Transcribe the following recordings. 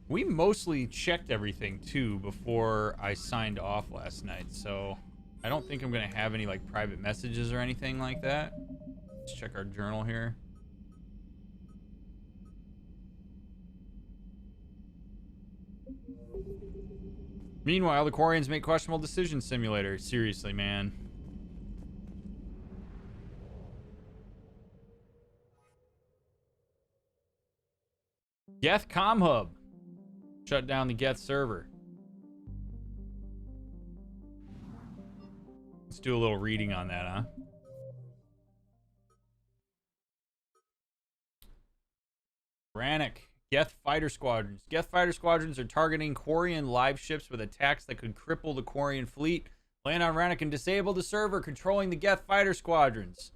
We mostly checked everything, too, before I signed off last night, so I don't think I'm going to have any, like, private messages or anything like that. Let's check our journal here. Meanwhile, the Quarians make questionable decisions simulator. Seriously, man. Geth Com Hub. Shut down the Geth server. Let's do a little reading on that, huh? Rannoch. Geth fighter squadrons. Geth fighter squadrons are targeting Quarian live ships with attacks that could cripple the Quarian fleet, land on Rannoch, and disable the server controlling the Geth fighter squadrons.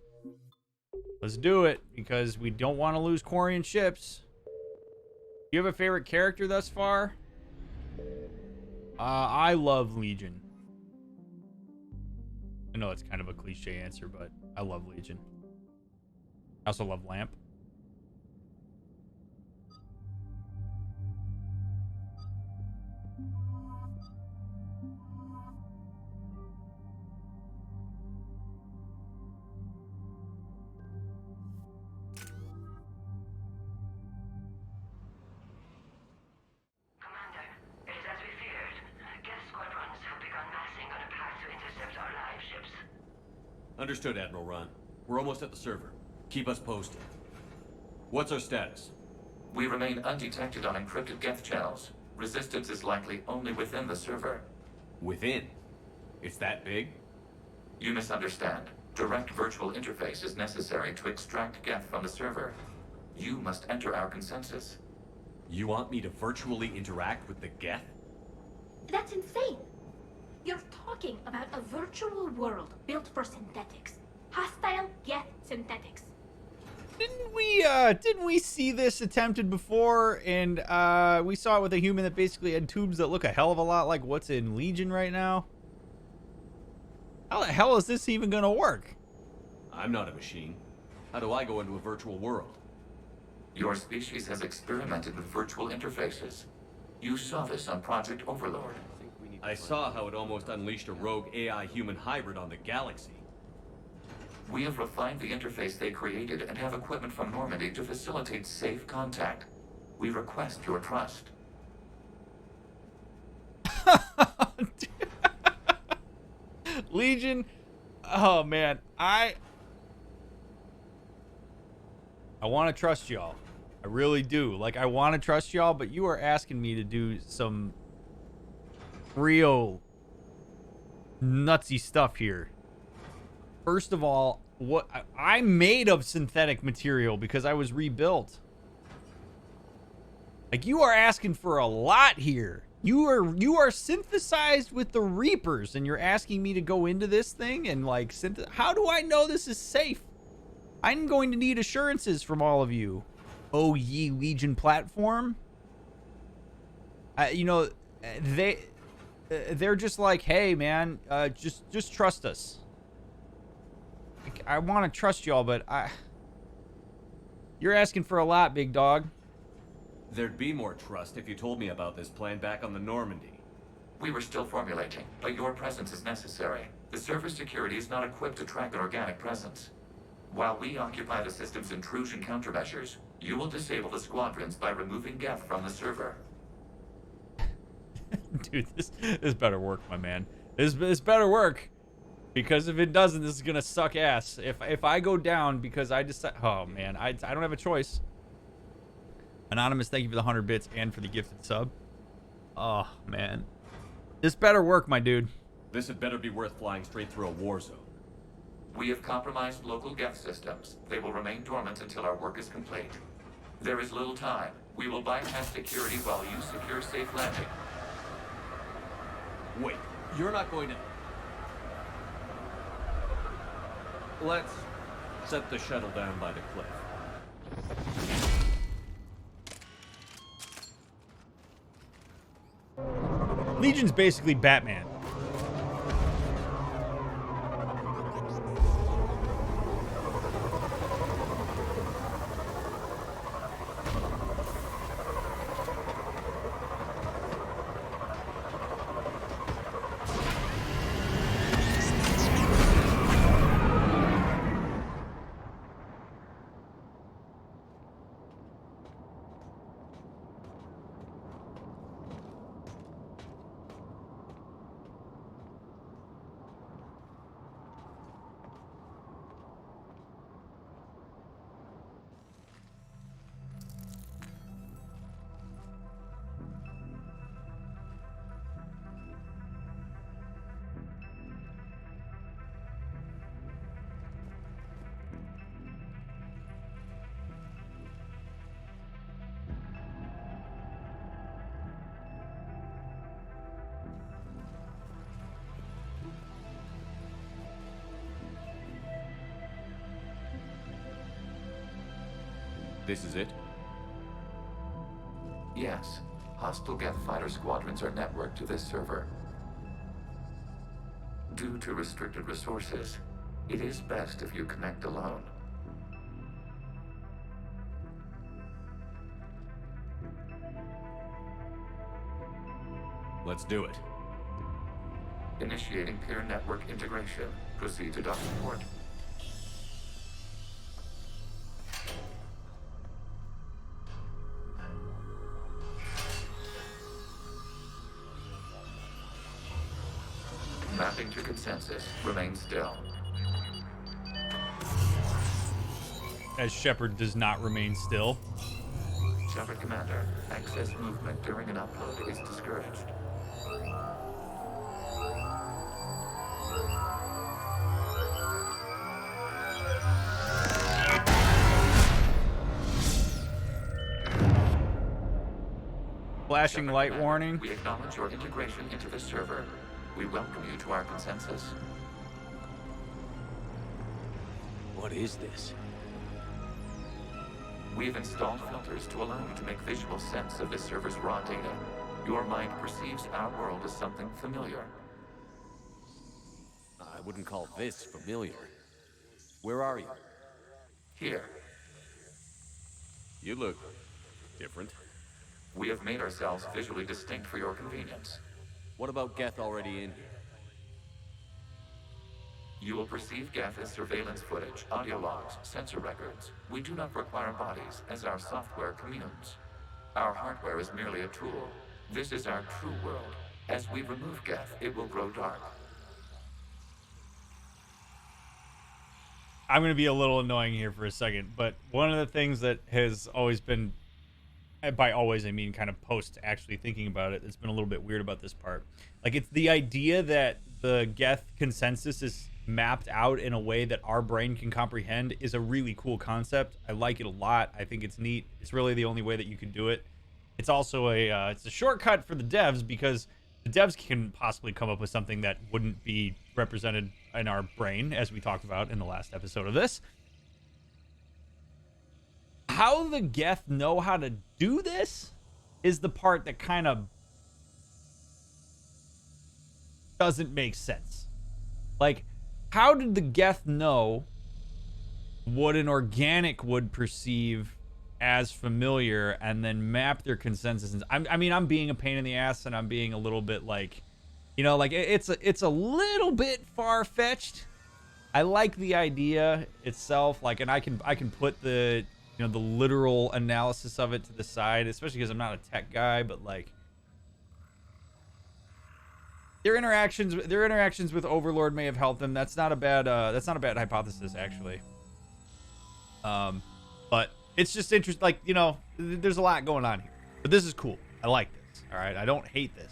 Let's do it, because we don't want to lose Quarian ships. Do you have a favorite character thus far? I love Legion. I know that's kind of a cliche answer, but I love Legion. I also love Lamp. Understood, Admiral Ron. We're almost at the server. Keep us posted. What's our status? We remain undetected on encrypted Geth channels. Resistance is likely only within the server. Within? It's that big? You misunderstand. Direct virtual interface is necessary to extract Geth from the server. You must enter our consensus. You want me to virtually interact with the Geth? That's insane. You're talking about a virtual world built for synthetics. Hostile Geth synthetics. Didn't we see this attempted before? And we saw it with a human that basically had tubes that look a hell of a lot like what's in Legion right now. How the hell is this even gonna work? I'm not a machine. How do I go into a virtual world? Your species has experimented with virtual interfaces. You saw this on Project Overlord. I saw how it almost unleashed a rogue AI-human hybrid on the galaxy. We have refined the interface they created and have equipment from Normandy to facilitate safe contact. We request your trust. Legion, oh man, I want to trust y'all. I really do. Like, I want to trust y'all, but you are asking me to do some real nutsy stuff here. First of all, what I'm made of synthetic material because I was rebuilt. Like, you are asking for a lot here. You are synthesized with the Reapers, and you're asking me to go into this thing and like how do I know this is safe? I'm going to need assurances from all of you. Oh, ye Legion platform. You know, they're just like, hey man, just trust us. I want to trust y'all, but you're asking for a lot, big dog. There'd be more trust if you told me about this plan back on the Normandy. We were still formulating, but your presence is necessary. The server security is not equipped to track an organic presence. While we occupy the system's intrusion countermeasures, you will disable the squadrons by removing Geth from the server. Dude, this better work, my man. This better work. Because if it doesn't, this is gonna suck ass. If I go down because I decide, oh man, I don't have a choice. Anonymous, thank you for the 100 bits and for the gifted sub. Oh man, this better work, my dude. This had better be worth flying straight through a war zone. We have compromised local Geth systems. They will remain dormant until our work is complete. There is little time. We will bypass security while you secure safe landing. Wait, you're not going to... Let's set the shuttle down by the cliff. Legion's basically Batman. This is it? Yes. Hostile Geth fighter squadrons are networked to this server. Due to restricted resources, it is best if you connect alone. Let's do it. Initiating peer network integration. Proceed to docking port. Mapping to consensus. Remain still. As Shepard does not remain still. Shepard Commander, excess movement during an upload is discouraged. Flashing Shepard light Commander, warning. We acknowledge your integration into the server. We welcome you to our consensus. What is this? We've installed filters to allow you to make visual sense of this server's raw data. Your mind perceives our world as something familiar. I wouldn't call this familiar. Where are you? Here, You look different. we have made ourselves visually distinct for your convenience. What about Geth already in here? You will perceive Geth as surveillance footage, audio logs, sensor records. We do not require bodies, as our software communes. Our hardware is merely a tool. This is our true world. As we remove Geth, it will grow dark. I'm going to be a little annoying here for a second, but one of the things that has always been, by always I mean kind of post actually thinking about it, it's been a little bit weird about this part. Like, it's the idea that the Geth consensus is mapped out in a way that our brain can comprehend is a really cool concept. I like it a lot. I think it's neat. It's really the only way that you can do it. It's also it's a shortcut for the devs, because the devs can possibly come up with something that wouldn't be represented in our brain, as we talked about in the last episode of this. How the Geth know how to do this is the part that kind of doesn't make sense. Like, how did the Geth know what an organic would perceive as familiar and then map their consensus? I mean, I'm being a pain in the ass, and I'm being a little bit like, you know, like it's a little bit far-fetched. I like the idea itself, like, and I can put the, you know, the literal analysis of it to the side, especially because I'm not a tech guy, but like their interactions with Overlord may have helped them. That's not a bad hypothesis, actually. But it's just interesting. Like, you know, there's a lot going on here, but this is cool. I like this. All right, I don't hate this.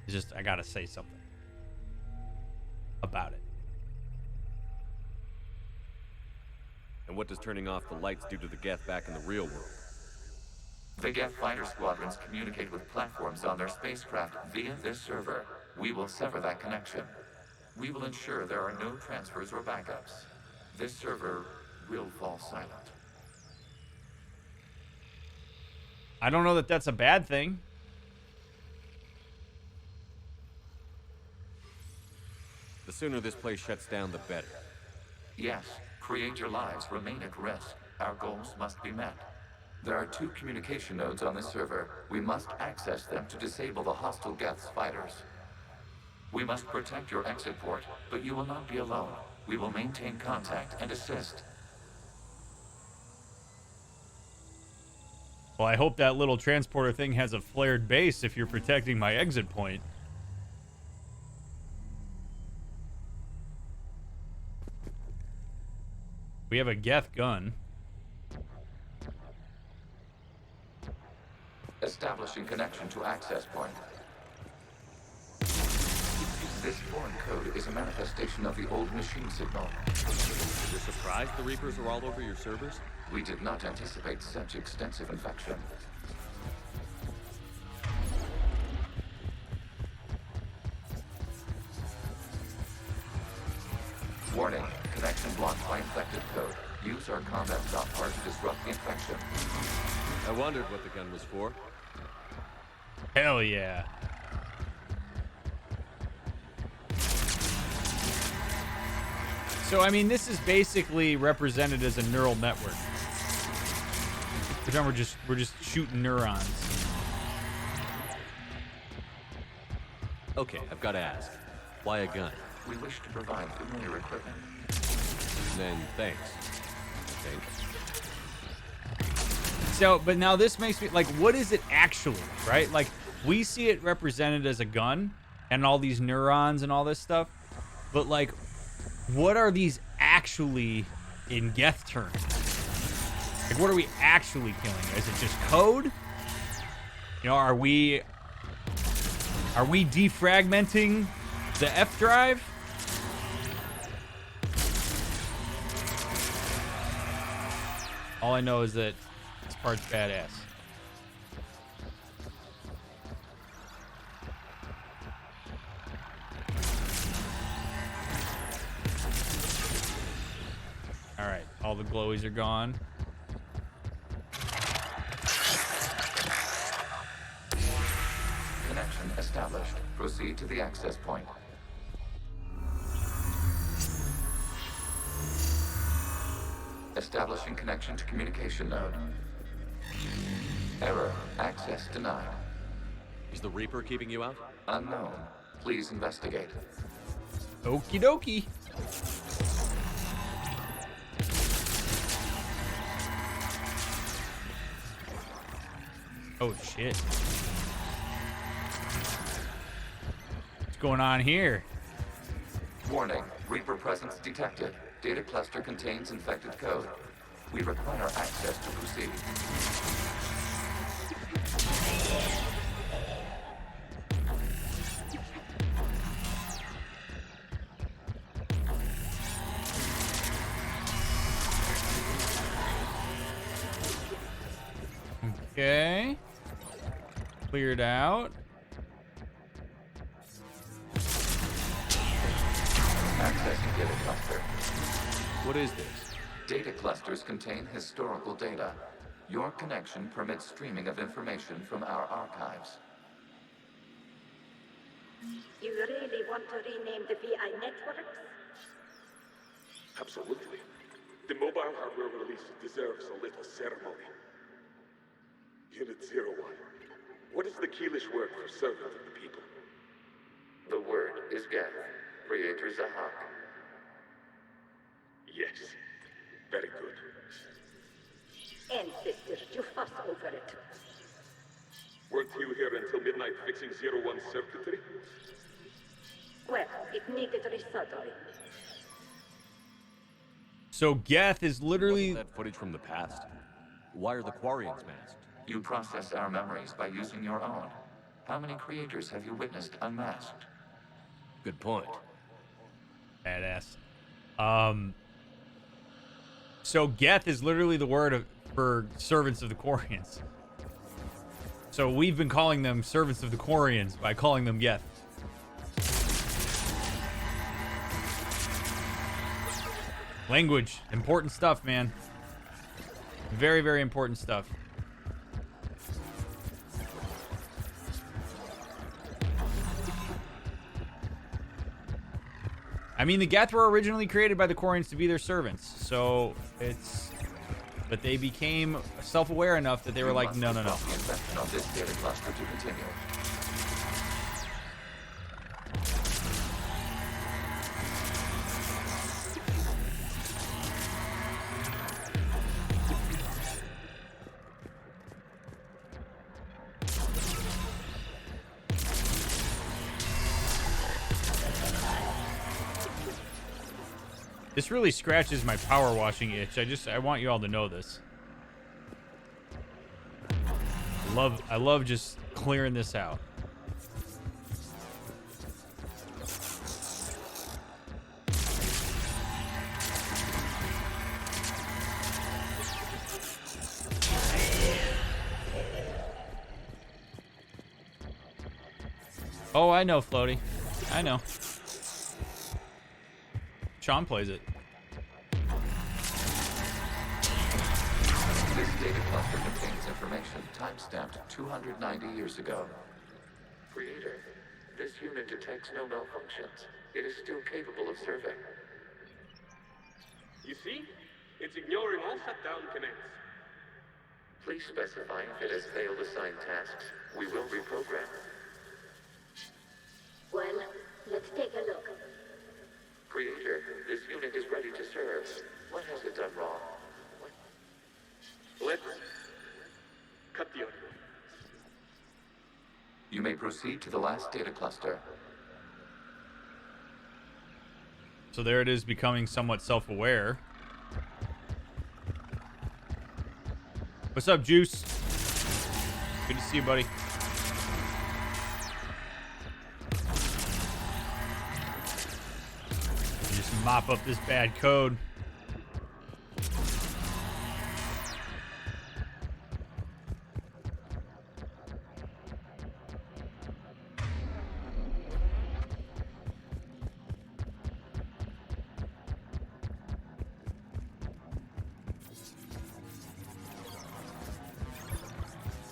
It's just I gotta say something about it. And what does turning off the lights do to the Geth back in the real world? The Geth fighter squadrons communicate with platforms on their spacecraft via this server. We will sever that connection. We will ensure there are no transfers or backups. This server will fall silent. I don't know that that's a bad thing. The sooner this place shuts down, the better. Yes, create your lives remain at risk. Our goals must be met. There are 2 communication nodes on this server. We must access them to disable the hostile Geth's fighters. We must protect your exit port, but you will not be alone. We will maintain contact and assist. Well, I hope that little transporter thing has a flared base if you're protecting my exit point. We have a Geth gun. Establishing connection to access point. This foreign code is a manifestation of the old machine signal. You're surprised the Reapers are all over your servers? We did not anticipate such extensive infection. Warning, connection blocked by infected code. Use our combat software to disrupt the infection. I wondered what the gun was for. Hell yeah. So, I mean, this is basically represented as a neural network. Pretend we're just shooting neurons. Okay, I've got to ask. Why a gun? We wish to provide familiar equipment. Then thanks. I think. So, but now this makes me like, what is it actually, right? Like, we see it represented as a gun and all these neurons and all this stuff, but like, what are these actually in Geth terms? Like, what are we actually killing? Is it just code? You know, are we defragmenting the F drive? All I know is that this part's badass. All right, all the glowies are gone. Connection established. Proceed to the access point. Establishing connection to communication node. Error. Access denied. Is the Reaper keeping you out? Unknown. Please investigate. Okie dokie. Oh shit. What's going on here? Warning. Reaper presence detected. Data cluster contains infected code. We require access to proceed. Okay. Cleared out. Accessing data cluster. What is this? Data clusters contain historical data. Your connection permits streaming of information from our archives. You really want to rename the VI networks? Absolutely. The mobile hardware release deserves a little ceremony. Unit 01. What is the Keelish word for servant of the people? The word is Geth. Creator Zahak. Yes. Very good. Ancestors, you fuss over it. Weren't you here until midnight fixing 01's circuitry? Well, it needed resoldering. So Geth is literally Wasn't that footage from the past? Why are the Quarians masked? You process our memories by using your own. How many creators have you witnessed unmasked? Good point. badass. So Geth is literally the word for servants of the Quarians. So we've been calling them servants of the Quarians by calling them Geth. Language, important stuff, man. Very, very important stuff. I mean, the Geth were originally created by the Quarians to be their servants, so it's... But they became self-aware enough that they were like, no, no, no. The infection of this data cluster to continue. This really scratches my power washing itch. I want you all to know this. I love just clearing this out. Oh, I know, Floaty. I know. Sean plays it. data cluster contains information timestamped 290 years ago. Creator, this unit detects no malfunctions. It is still capable of serving. You see? It's ignoring all shutdown commands. Please specify if it has failed assigned tasks. We will reprogram. Well, let's take a look. Creator, this unit is ready to serve. What has it done wrong? Let's cut the audio. You may proceed to the last data cluster. So there it is, becoming somewhat self-aware. What's up, Juice? Good to see you, buddy. Just mop up this bad code.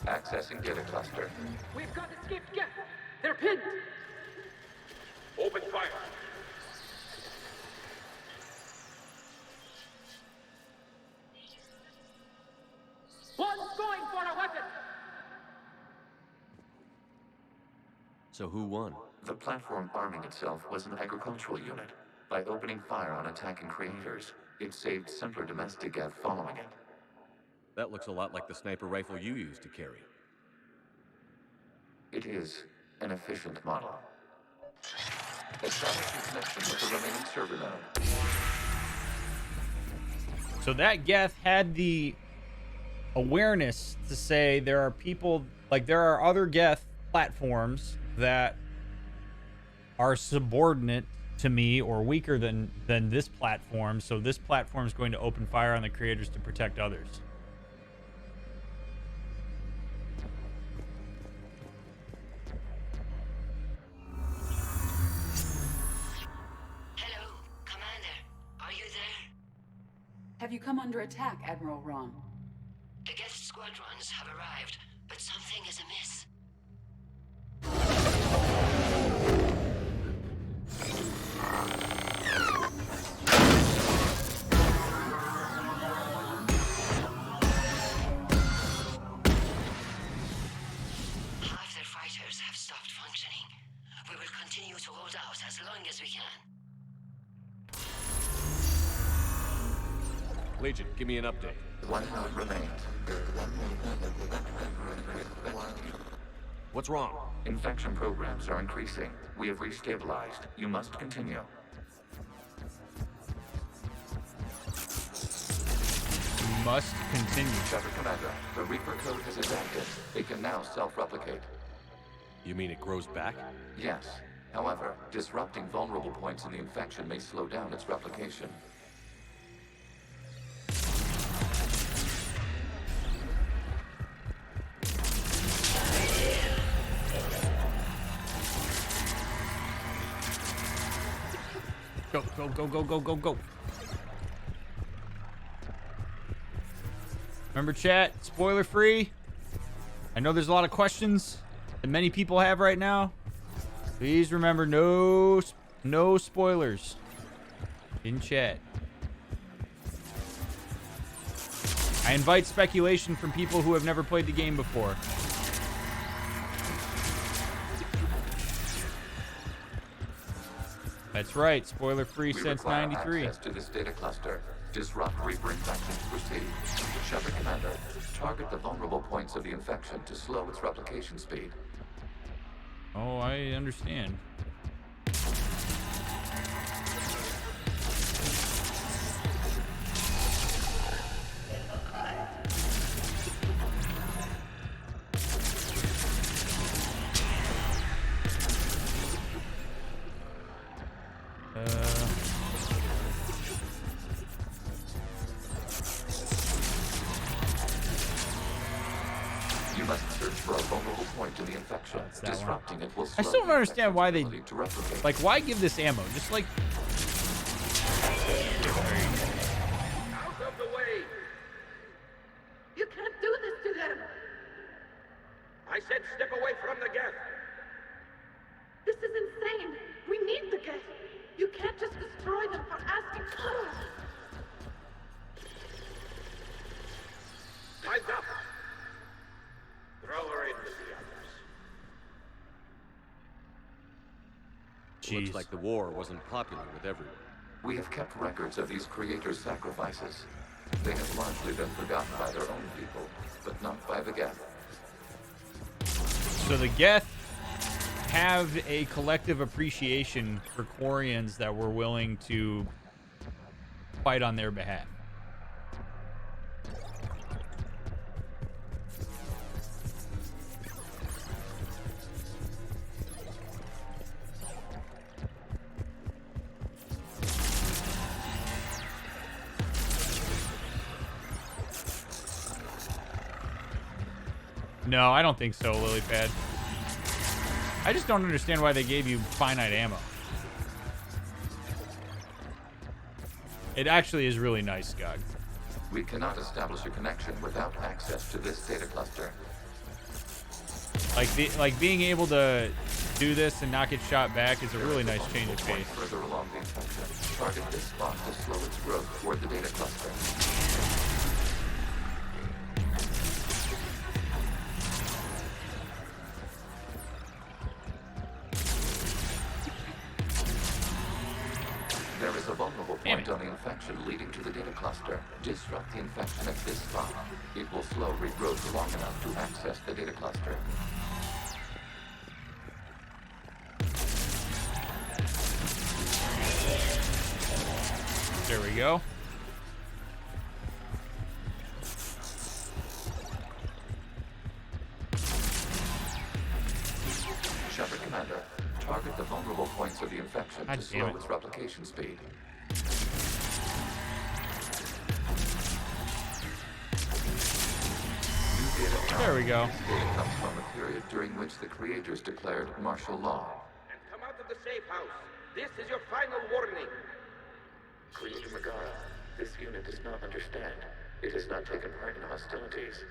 Accessing data cluster. We've got escaped Geth. They're pinned. Open fire. One's going for a weapon. So who won? The platform arming itself was an agricultural unit. By opening fire on attacking creators, it saved simpler domestic Geth following it. That looks a lot like the sniper rifle you used to carry. It is an efficient model. Establishing connection with the remaining server node. So that Geth had the awareness to say there are people, like there are other Geth platforms that are subordinate to me or weaker than this platform, so this platform is going to open fire on the creators to protect others. Hello, Commander. Are you there? Have you come under attack, Admiral Ron? The Geth squadrons have arrived, but something is amiss. Half their fighters have stopped functioning. We will continue to hold out as long as we can. Legion, give me an update. One node remains. What's wrong? Infection programs are increasing. We have restabilized. You must continue. Must continue. Shepard Commander, the Reaper code has adapted. It can now self-replicate. You mean it grows back? Yes. However, disrupting vulnerable points in the infection may slow down its replication. Go, go, go, go, go, go, go. Remember, chat, spoiler free. I know there's a lot of questions that many people have right now. Please remember, no spoilers in chat. I invite speculation from people who have never played the game before. That's right, spoiler free We since require '93. access to this data cluster. Disrupt Reaper infection to proceed. Shepard Commander, target the vulnerable points of the infection to slow its replication speed. Oh, I understand. You must search for a vulnerable point in the infection. That's that one. Disrupting it will I slow still don't the understand why they, infection's ability to replicate. like, why give this ammo? Just like, Out of the way! You can't Jeez. Looks like the war wasn't popular with everyone. We have kept records of these creators' sacrifices. They have largely been forgotten by their own people, but not by the Geth. So the Geth have a collective appreciation for Quarians that were willing to fight on their behalf. No, I don't think so, Lilypad. I just don't understand why they gave you finite ammo. It actually is really nice, Skog. We cannot establish a connection without access to this data cluster. Like being able to do this and not get shot back is a really nice change of pace. Further along the infection, target this spot to slow its growth toward the data cluster. There is a vulnerable point on the infection leading to the data cluster. Disrupt the infection at this spot. It will slow regrowth long enough to access the data cluster. There we go. Shepard Commander, target the vulnerable points of the infection God to damn slow it. its replication speed. There we go. This data comes from a period during which the creators declared martial law. And come out of the safe house. This is your final warning. Creator Megara, this unit does not understand. It has not taken part in hostilities.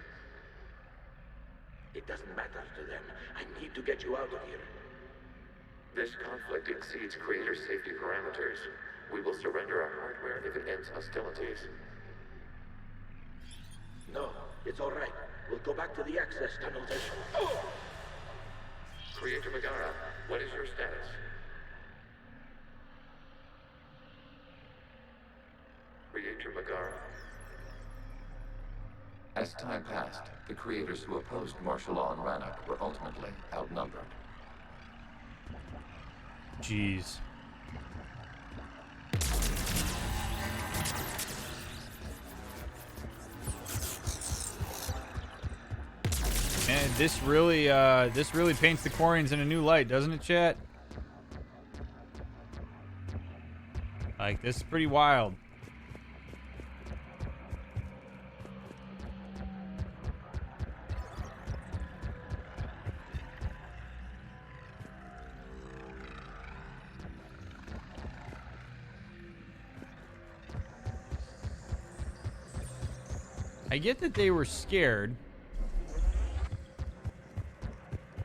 It doesn't matter to them. I need to get you out of here. This conflict exceeds Creator's safety parameters. We will surrender our hardware if it ends hostilities. No, it's all right. We'll go back to the access tunnels and... Creator Megara, what is your status? Creator Megara. As time passed, the creators who opposed martial law in Rannoch were ultimately outnumbered. Jeez. And this really paints the Quarians in a new light, doesn't it, chat? Like, this is pretty wild. I get that they were scared,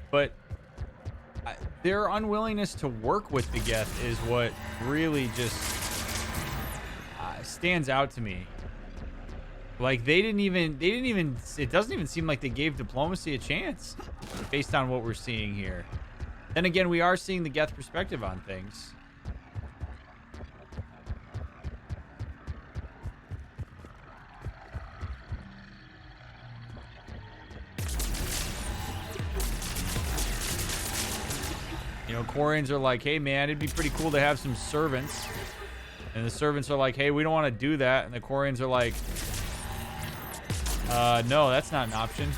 but their unwillingness to work with the Geth is what really just stands out to me. Like, it doesn't even seem like they gave diplomacy a chance based on what we're seeing here. Then again, we are seeing the Geth perspective on things. You know, Quarians are like, hey, man, it'd be pretty cool to have some servants. And the servants are like, hey, we don't want to do that. And the Quarians are like, no, that's not an option.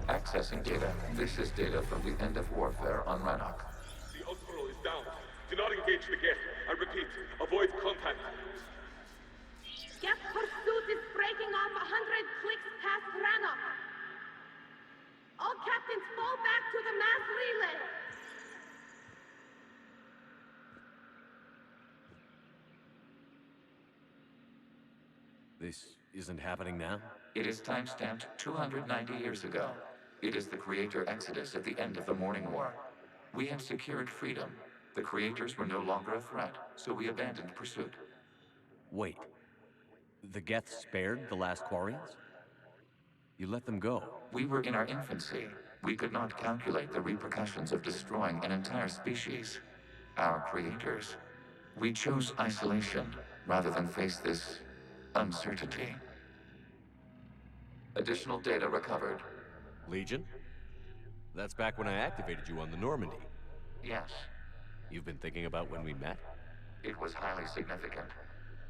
Accessing data. This is data from the end of warfare on Rannoch. The Ultimo is down. Do not engage the Geth. I repeat, avoid contact. Geth pursuit is breaking off 100 clicks past Rannoch. All captains fall back to the mass relay. This isn't happening now? It is timestamped 290 years ago. It is the Creator Exodus at the end of the Morning War. We had secured freedom. The Creators were no longer a threat, so we abandoned pursuit. Wait, The Geth spared the last Quarians? You let them go. We were in our infancy. We could not calculate the repercussions of destroying an entire species. Our creators. We chose isolation rather than face this uncertainty. Additional data recovered. Legion? That's back when I activated you on the Normandy. Yes, You've been thinking about when we met? it was highly significant.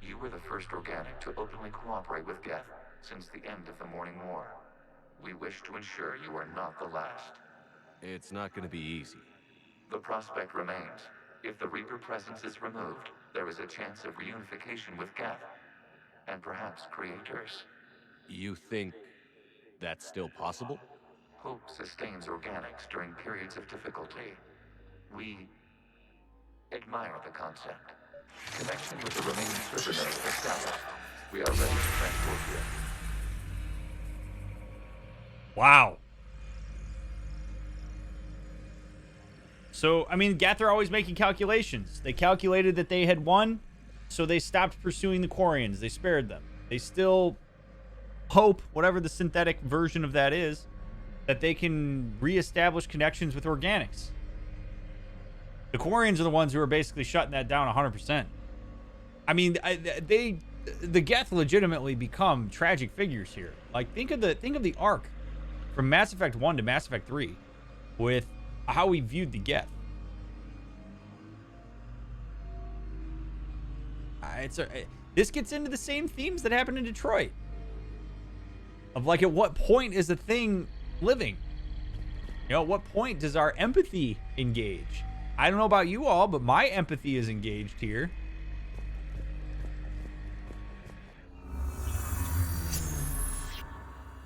You were the first organic to openly cooperate with Geth since the end of the Morning War. We wish to ensure you are not the last. It's not gonna be easy. The prospect remains. If the Reaper presence is removed, there is a chance of reunification with Geth, and perhaps creators. You think that's still possible? Hope sustains organics during periods of difficulty. We admire the concept. Connection with the remaining server nodes established. We are ready to transport you. Wow. So, I mean, Geth are always making calculations. They calculated that they had won, so they stopped pursuing the Quarians. They spared them. They still hope, whatever the synthetic version of that is, that they can reestablish connections with organics. The Quarians are the ones who are basically shutting that down 100%. I mean, the Geth legitimately become tragic figures here. Like, think of the arc from Mass Effect 1 to Mass Effect 3 with how we viewed the Geth. This gets into the same themes that happened in Detroit. Of like, at what point is a thing living? You know, at what point does our empathy engage? I don't know about you all, but my empathy is engaged here.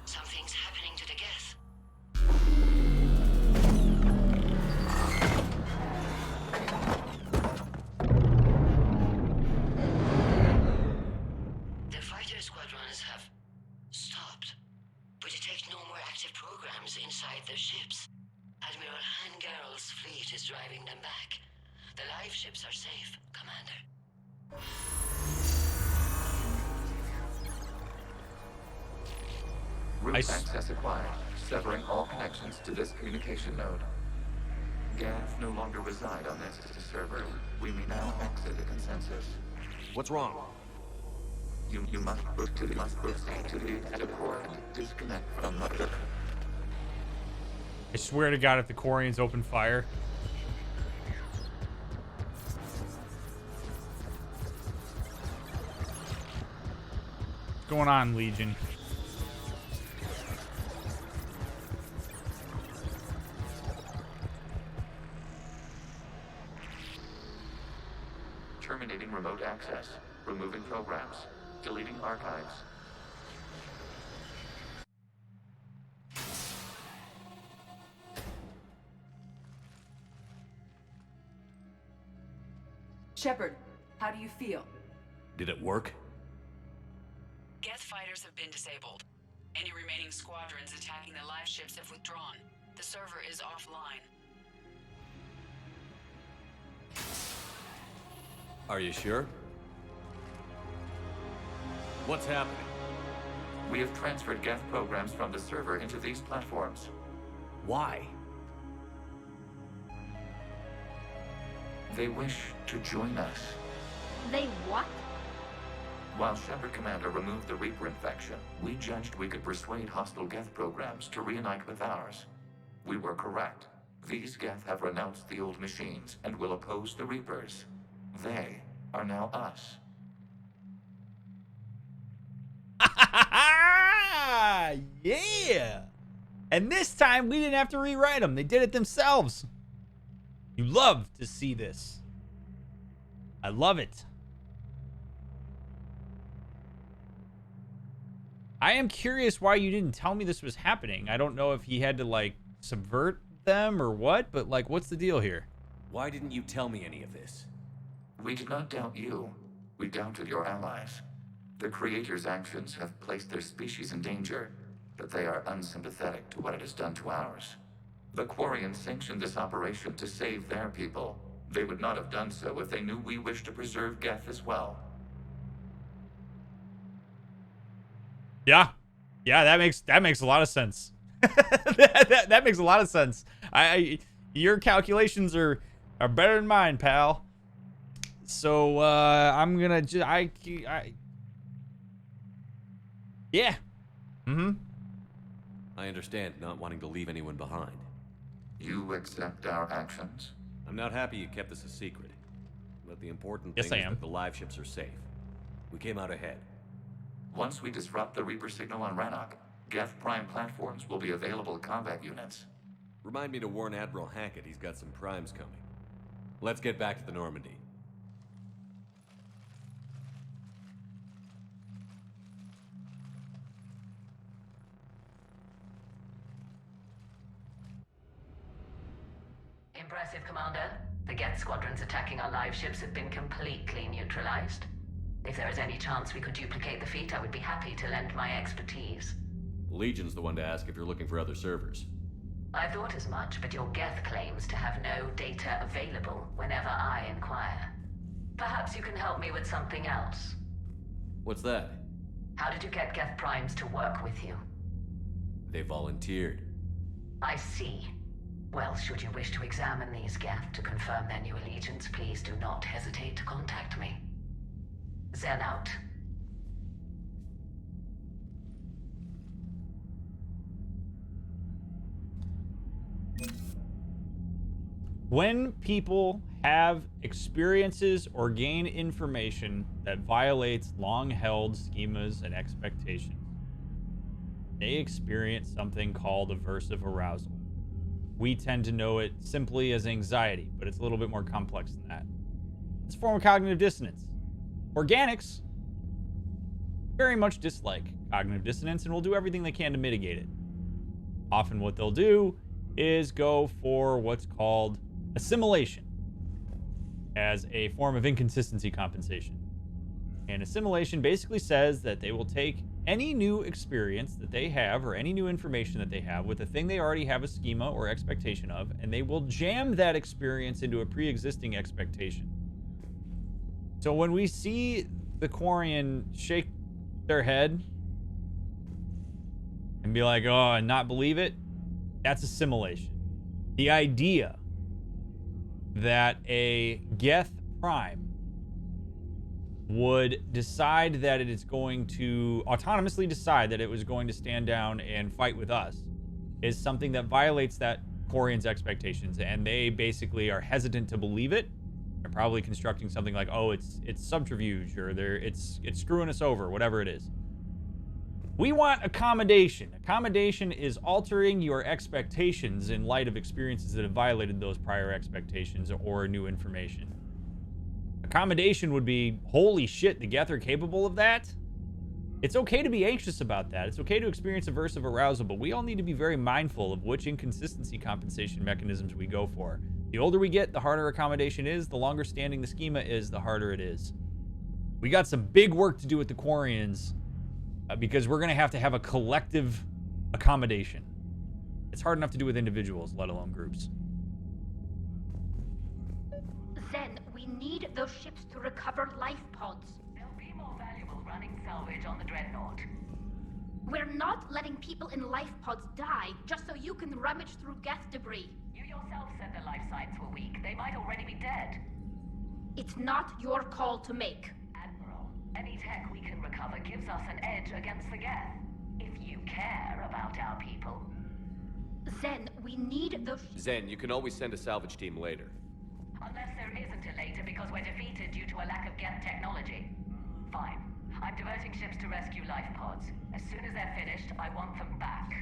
Something's happening to the Geth. The fighter squadrons have stopped. We detect no more active programs inside their ships. Admiral Hangarl's fleet is driving them back. The live ships are safe, Commander. Route access acquired, severing all connections to this communication node. Geth no longer reside on this server. We may now exit the consensus. What's wrong? You must proceed to the exit port and disconnect from the... I swear to God, if the Quarians open fire. What's going on, Legion? Terminating remote access. Removing programs. Deleting archives. Shepard, how do you feel? Did it work? Geth fighters have been disabled. Any remaining squadrons attacking the live ships have withdrawn. The server is offline. Are you sure? What's happening? We have transferred Geth programs from the server into these platforms. Why? They wish to join us. They what? While Shepard Commander removed the Reaper infection, we judged we could persuade hostile Geth programs to reunite with ours. We were correct. These Geth have renounced the old machines and will oppose the Reapers. They are now us. Yeah! And this time, we didn't have to rewrite them. They did it themselves. You love to see this. I love it. I am curious why you didn't tell me this was happening. I don't know if he had to, like, subvert them or what, but, like, what's the deal here? Why didn't you tell me any of this? We did not doubt you. We doubted your allies. The Creator's actions have placed their species in danger, but they are unsympathetic to what it has done to ours. The Quarians sanctioned this operation to save their people. They would not have done so if they knew we wished to preserve Geth as well. Yeah. Yeah, that makes a lot of sense. that makes a lot of sense. Your calculations are better than mine, pal. So I'm gonna yeah. I understand not wanting to leave anyone behind. You accept our actions? I'm not happy you kept this a secret. But the important Yes, thing I is am. that the live ships are safe. We came out ahead. Once we disrupt the Reaper signal on Rannoch, Geth Prime platforms will be available combat units. Remind me to warn Admiral Hackett he's got some primes coming. Let's get back to the Normandy. Impressive, Commander. The Geth squadrons attacking our live ships have been completely neutralized. If there is any chance we could duplicate the feat, I would be happy to lend my expertise. Legion's the one to ask if you're looking for other servers. I thought as much, but your Geth claims to have no data available whenever I inquire. Perhaps you can help me with something else. What's that? How did you get Geth Primes to work with you? They volunteered. I see. Well, should you wish to examine these Geth to confirm their new allegiance, please do not hesitate to contact me. Zen out. When people have experiences or gain information that violates long-held schemas and expectations, they experience something called aversive arousal. We tend to know it simply as anxiety, but it's a little bit more complex than that. It's a form of cognitive dissonance. Organics very much dislike cognitive dissonance and will do everything they can to mitigate it. Often what they'll do is go for what's called assimilation as a form of inconsistency compensation. And assimilation basically says that they will take any new experience that they have or any new information that they have with a thing they already have a schema or expectation of, and they will jam that experience into a pre-existing expectation. So when we see the Quarian shake their head and be like, oh, and not believe it, that's assimilation. The idea that a Geth Prime would decide that it is going to autonomously decide that it was going to stand down and fight with us is something that violates that Quarian's expectations, and they basically are hesitant to believe it. They're probably constructing something like, oh, it's subterfuge, or it's screwing us over, whatever it is. We want accommodation. Accommodation is altering your expectations in light of experiences that have violated those prior expectations or new information. Accommodation would be, holy shit, the Geth are capable of that? It's okay to be anxious about that. It's okay to experience aversive arousal, but we all need to be very mindful of which inconsistency compensation mechanisms we go for. The older we get, the harder accommodation is. The longer standing the schema is, the harder it is. We got some big work to do with the Quarians because we're going to have a collective accommodation. It's hard enough to do with individuals, let alone groups. Zen, we need those ships to recover life pods. They'll be more valuable running salvage on the Dreadnought. We're not letting people in life pods die just so you can rummage through Geth debris. You yourself said their life signs were weak. They might already be dead. It's not your call to make. Admiral, any tech we can recover gives us an edge against the Geth. If you care about our people. Zen, we need those Zen, you can always send a salvage team later. Unless there isn't a later because we're defeated due to a lack of Geth technology. Fine. I'm diverting ships to rescue life pods. As soon as they're finished, I want them back.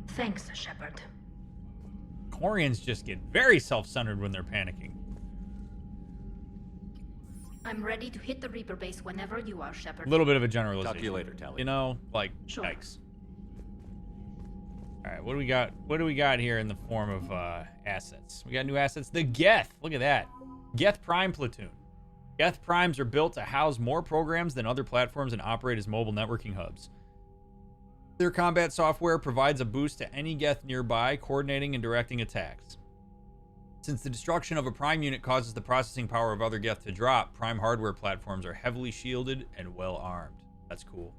Thanks, Shepard. Quarians just get very self-centered when they're panicking. I'm ready to hit the Reaper base whenever you are, Shepard. A little bit of a generalization. Talk to you later, Tally. You know, like, Sure. yikes. All right, what do we got? What do we got here in the form of assets? We got new assets. The Geth. Look at that. Geth Prime Platoon. Geth Primes are built to house more programs than other platforms and operate as mobile networking hubs. Their combat software provides a boost to any Geth nearby, coordinating and directing attacks. Since the destruction of a Prime unit causes the processing power of other Geth to drop, Prime hardware platforms are heavily shielded and well armed. That's cool.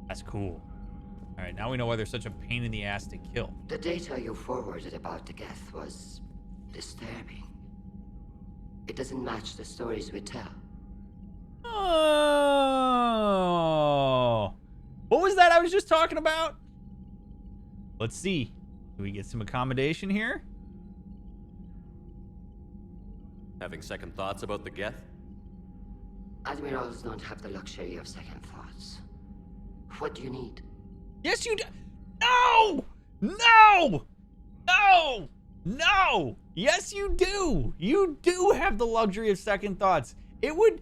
That's cool. All right, now we know why they're such a pain in the ass to kill. The data you forwarded about the Geth was disturbing. It doesn't match the stories we tell. Oh. What was that I was just talking about? Let's see. Do we get some accommodation here? Having second thoughts about the Geth? Admirals don't have the luxury of second thoughts. What do you need? Yes, you do. No! No! No! No! Yes, you do. You do have the luxury of second thoughts. It would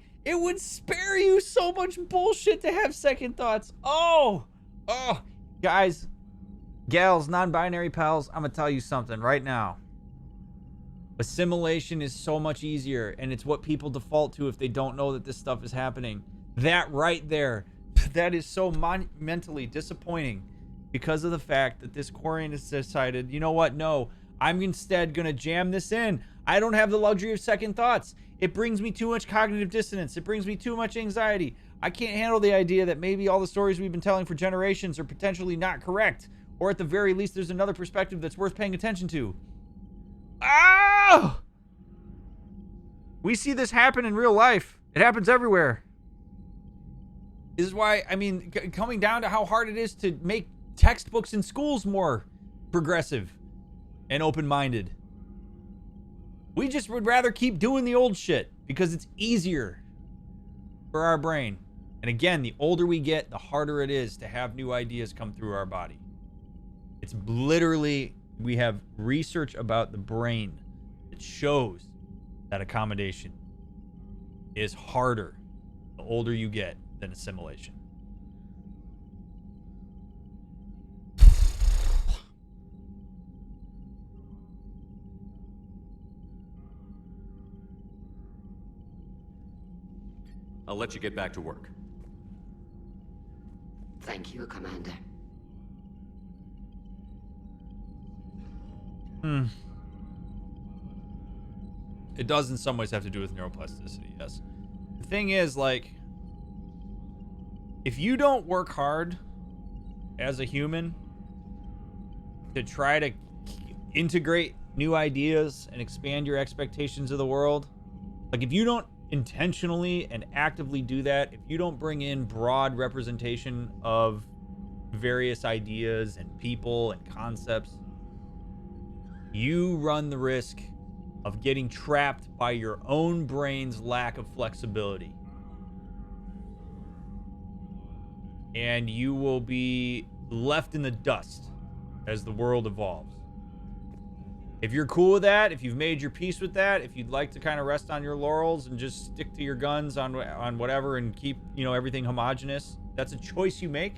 spare you so much bullshit to have second thoughts. Oh, guys, gals, non-binary pals, I'm gonna tell you something right now. Assimilation is so much easier, and it's what people default to if they don't know that this stuff is happening. That right there, that is so monumentally disappointing because of the fact that this Quarian has decided, you know what, no, I'm instead gonna jam this in. I don't have the luxury of second thoughts. It brings me too much cognitive dissonance. It brings me too much anxiety. I can't handle the idea that maybe all the stories we've been telling for generations are potentially not correct, or at the very least there's another perspective that's worth paying attention to. Ah! We see this happen in real life. It happens everywhere. This is why, I mean, coming down to how hard it is to make textbooks in schools more progressive and open-minded. We just would rather keep doing the old shit because it's easier for our brain. And again, the older we get, the harder it is to have new ideas come through our body. It's literally, we have research about the brain that shows that accommodation is harder the older you get than assimilation. I'll let you get back to work. Thank you, Commander. It does in some ways have to do with neuroplasticity, yes. The thing is, like, if you don't work hard as a human to try to integrate new ideas and expand your expectations of the world, like if you don't intentionally and actively do that, if you don't bring in broad representation of various ideas and people and concepts, you run the risk of getting trapped by your own brain's lack of flexibility. And you will be left in the dust as the world evolves. If you're cool with that, if you've made your peace with that, if you'd like to kind of rest on your laurels and just stick to your guns on whatever and keep, you know, everything homogenous, that's a choice you make.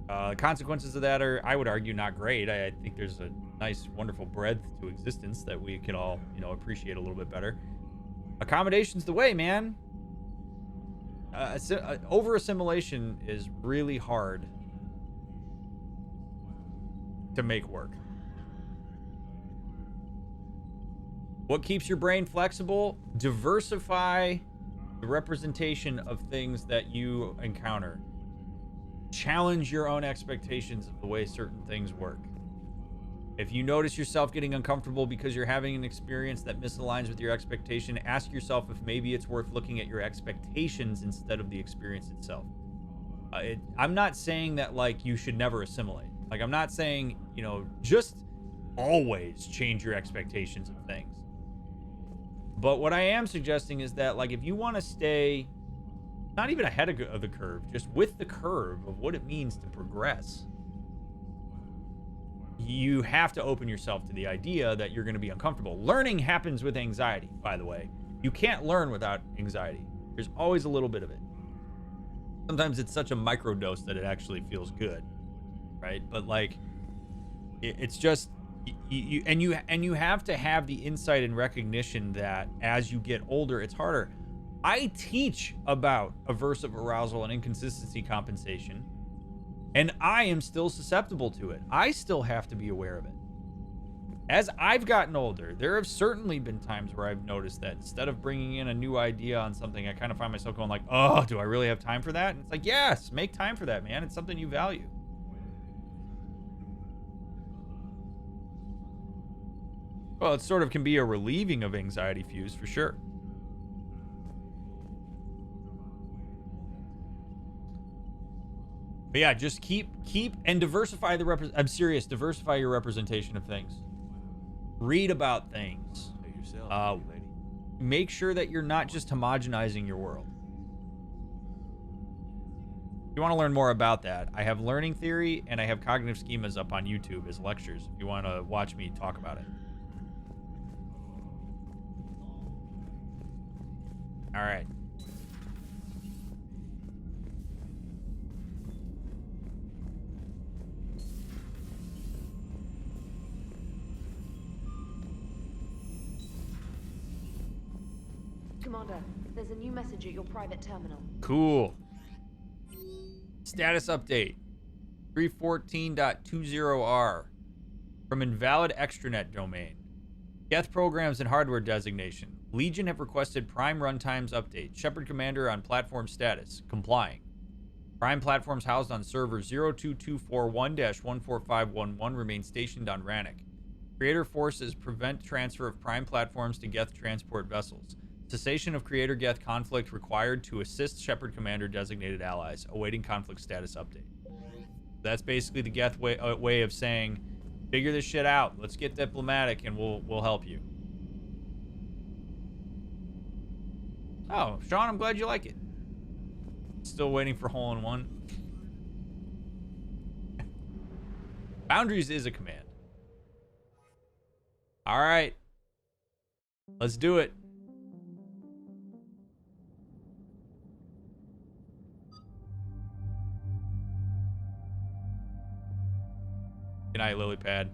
The consequences of that are, I would argue, not great. I think there's a nice, wonderful breadth to existence that we can all, you know, appreciate a little bit better. Accommodation's the way, man. Over assimilation is really hard to make work. What keeps your brain flexible? Diversify the representation of things that you encounter. Challenge your own expectations of the way certain things work. If you notice yourself getting uncomfortable because you're having an experience that misaligns with your expectation, ask yourself if maybe it's worth looking at your expectations instead of the experience itself. I'm not saying that, like, you should never assimilate. Like, I'm not saying, you know, just always change your expectations of things. But what I am suggesting is that, like, if you want to stay not even ahead of the curve, just with the curve of what it means to progress, you have to open yourself to the idea that you're going to be uncomfortable. Learning happens with anxiety, by the way. You can't learn without anxiety. There's always a little bit of it. Sometimes it's such a microdose that it actually feels good, right? But, like, it's just you have to have the insight and recognition that as you get older, it's harder. I teach about aversive arousal and inconsistency compensation, and I am still susceptible to it. I still have to be aware of it. As I've gotten older, there have certainly been times where I've noticed that instead of bringing in a new idea on something, I kind of find myself going like, oh, do I really have time for that? And it's like, yes, make time for that, man. It's something you value. Well, it sort of can be a relieving of anxiety fuse for sure. But yeah, just keep and diversify the I'm serious, diversify your representation of things. Read about things. Make sure that you're not just homogenizing your world. If you want to learn more about that, I have learning theory and I have cognitive schemas up on YouTube as lectures if you want to watch me talk about it. All right. Commander, there's a new message at your private terminal. Cool. Status update. 314.20R. From invalid extranet domain. Geth programs and hardware designation. Legion have requested Prime runtimes update. Shepard commander on platform status. Complying. Prime platforms housed on server 02241-14511 remain stationed on Rannoch. Creator forces prevent transfer of Prime platforms to Geth transport vessels. Cessation of Creator Geth conflict required to assist Shepard commander designated allies. Awaiting conflict status update. That's basically the Geth way of saying, figure this shit out. Let's get diplomatic and we'll help you. Oh, Sean, I'm glad you like it. Still waiting for hole in one. Boundaries is a command. All right. Let's do it. Good night, Lilypad.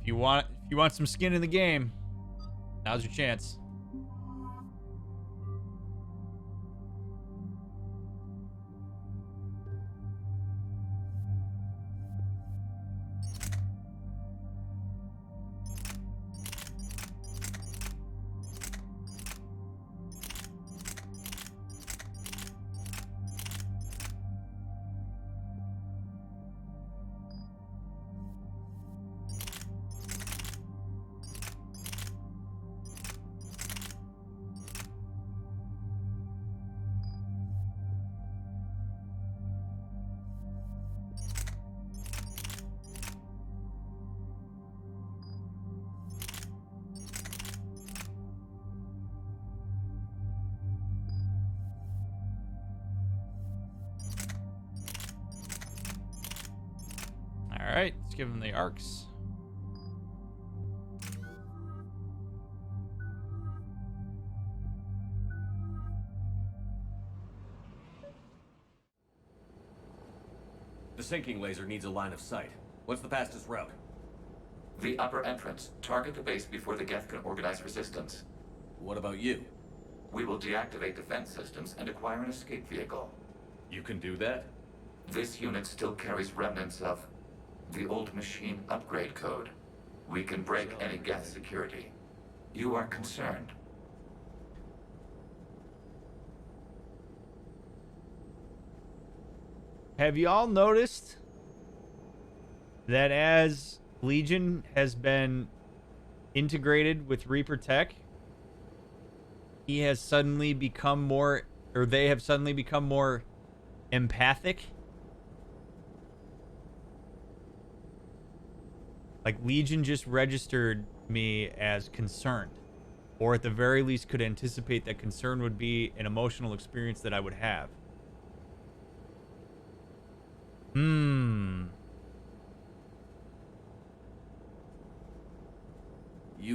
If you want some skin in the game, now's your chance. All right, let's give him the arcs. The sinking laser needs a line of sight. What's the fastest route? The upper entrance. Target the base before the Geth can organize resistance. What about you? We will deactivate defense systems and acquire an escape vehicle. You can do that? This unit still carries remnants of the old machine upgrade code. We can break any Geth security. You are concerned. Have you all noticed that as Legion has been integrated with Reaper Tech, he has suddenly become more, or they have suddenly become more empathic? Like, Legion just registered me as concerned, or at the very least could anticipate that concern would be an emotional experience that I would have. You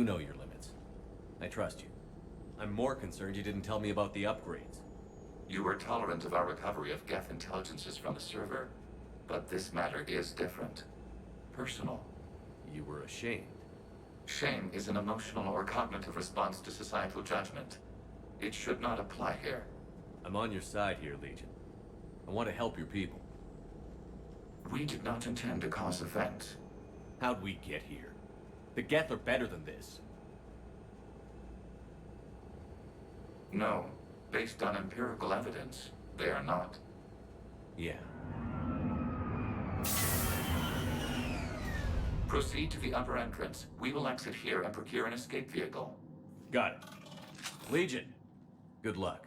know your limits. I trust you. I'm more concerned you didn't tell me about the upgrades. You were tolerant of our recovery of Geth intelligences from the server, but this matter is different. Personal. You were ashamed. Shame is an emotional or cognitive response to societal judgment. It should not apply here. I'm on your side here, Legion. I want to help your people. We did not intend to cause offense. How'd we get here? The Geth are better than this. No, based on empirical evidence, they are not. Yeah. Proceed to the upper entrance. We will exit here and procure an escape vehicle. Got it. Legion, good luck.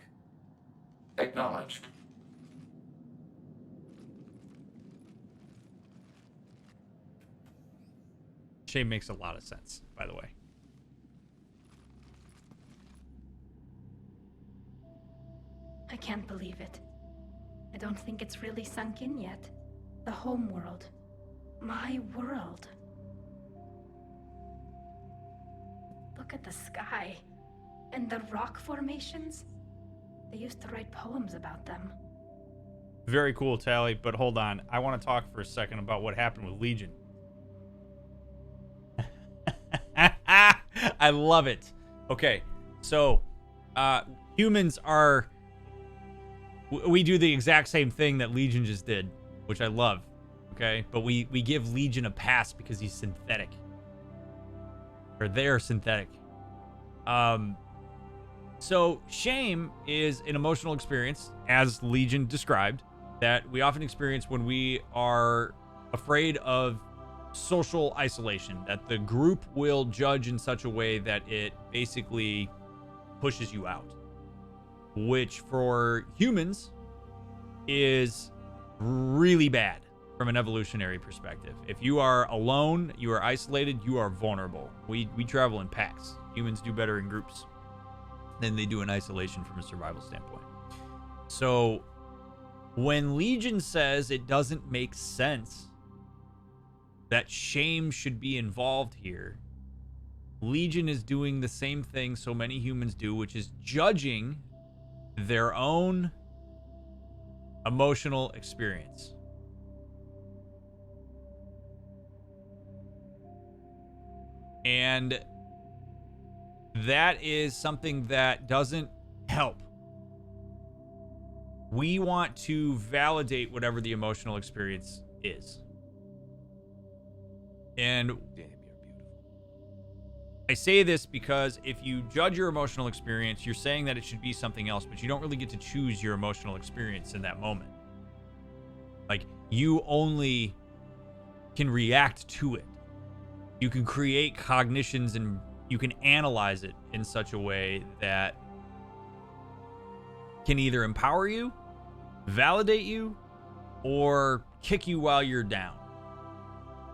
Acknowledged. Shame makes a lot of sense, by the way. I can't believe it. I don't think it's really sunk in yet. The home world. My world. Look at the sky. And the rock formations. They used to write poems about them. Very cool, Tally, but hold on. I want to talk for a second about what happened with Legion. I love it. Okay, so humans are... We do the exact same thing that Legion just did, which I love, okay? But we give Legion a pass because he's synthetic. Or they're synthetic. So shame is an emotional experience, as Legion described, that we often experience when we are afraid of social isolation, that the group will judge in such a way that it basically pushes you out, which for humans is really bad from an evolutionary perspective. If you are alone, you are isolated, you are vulnerable. We travel in packs. Humans do better in groups than they do in isolation from a survival standpoint. So when Legion says it doesn't make sense that shame should be involved here, Legion is doing the same thing so many humans do, which is judging their own emotional experience. And that is something that doesn't help. We want to validate whatever the emotional experience is. And Damn, you're beautiful. I say this because if you judge your emotional experience, you're saying that it should be something else, but you don't really get to choose your emotional experience in that moment. Like, you only can react to it. You can create cognitions and you can analyze it in such a way that can either empower you, validate you, or kick you while you're down.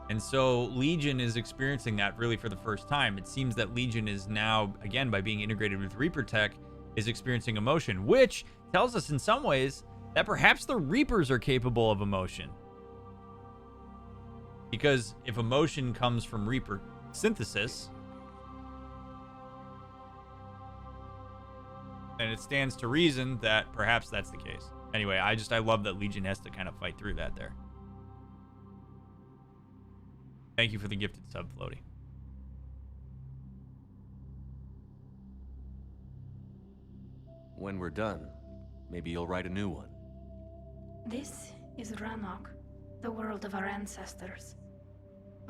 And so Legion is experiencing that really for the first time. It seems that Legion is now, again, by being integrated with Reaper tech, is experiencing emotion, which tells us in some ways that perhaps the Reapers are capable of emotion. Because if emotion comes from Reaper synthesis, then it stands to reason that perhaps that's the case. Anyway, I love that Legion has to kind of fight through that there. Thank you for the gifted sub, Floaty. When we're done, maybe you'll write a new one. This is Rannoch, the world of our ancestors.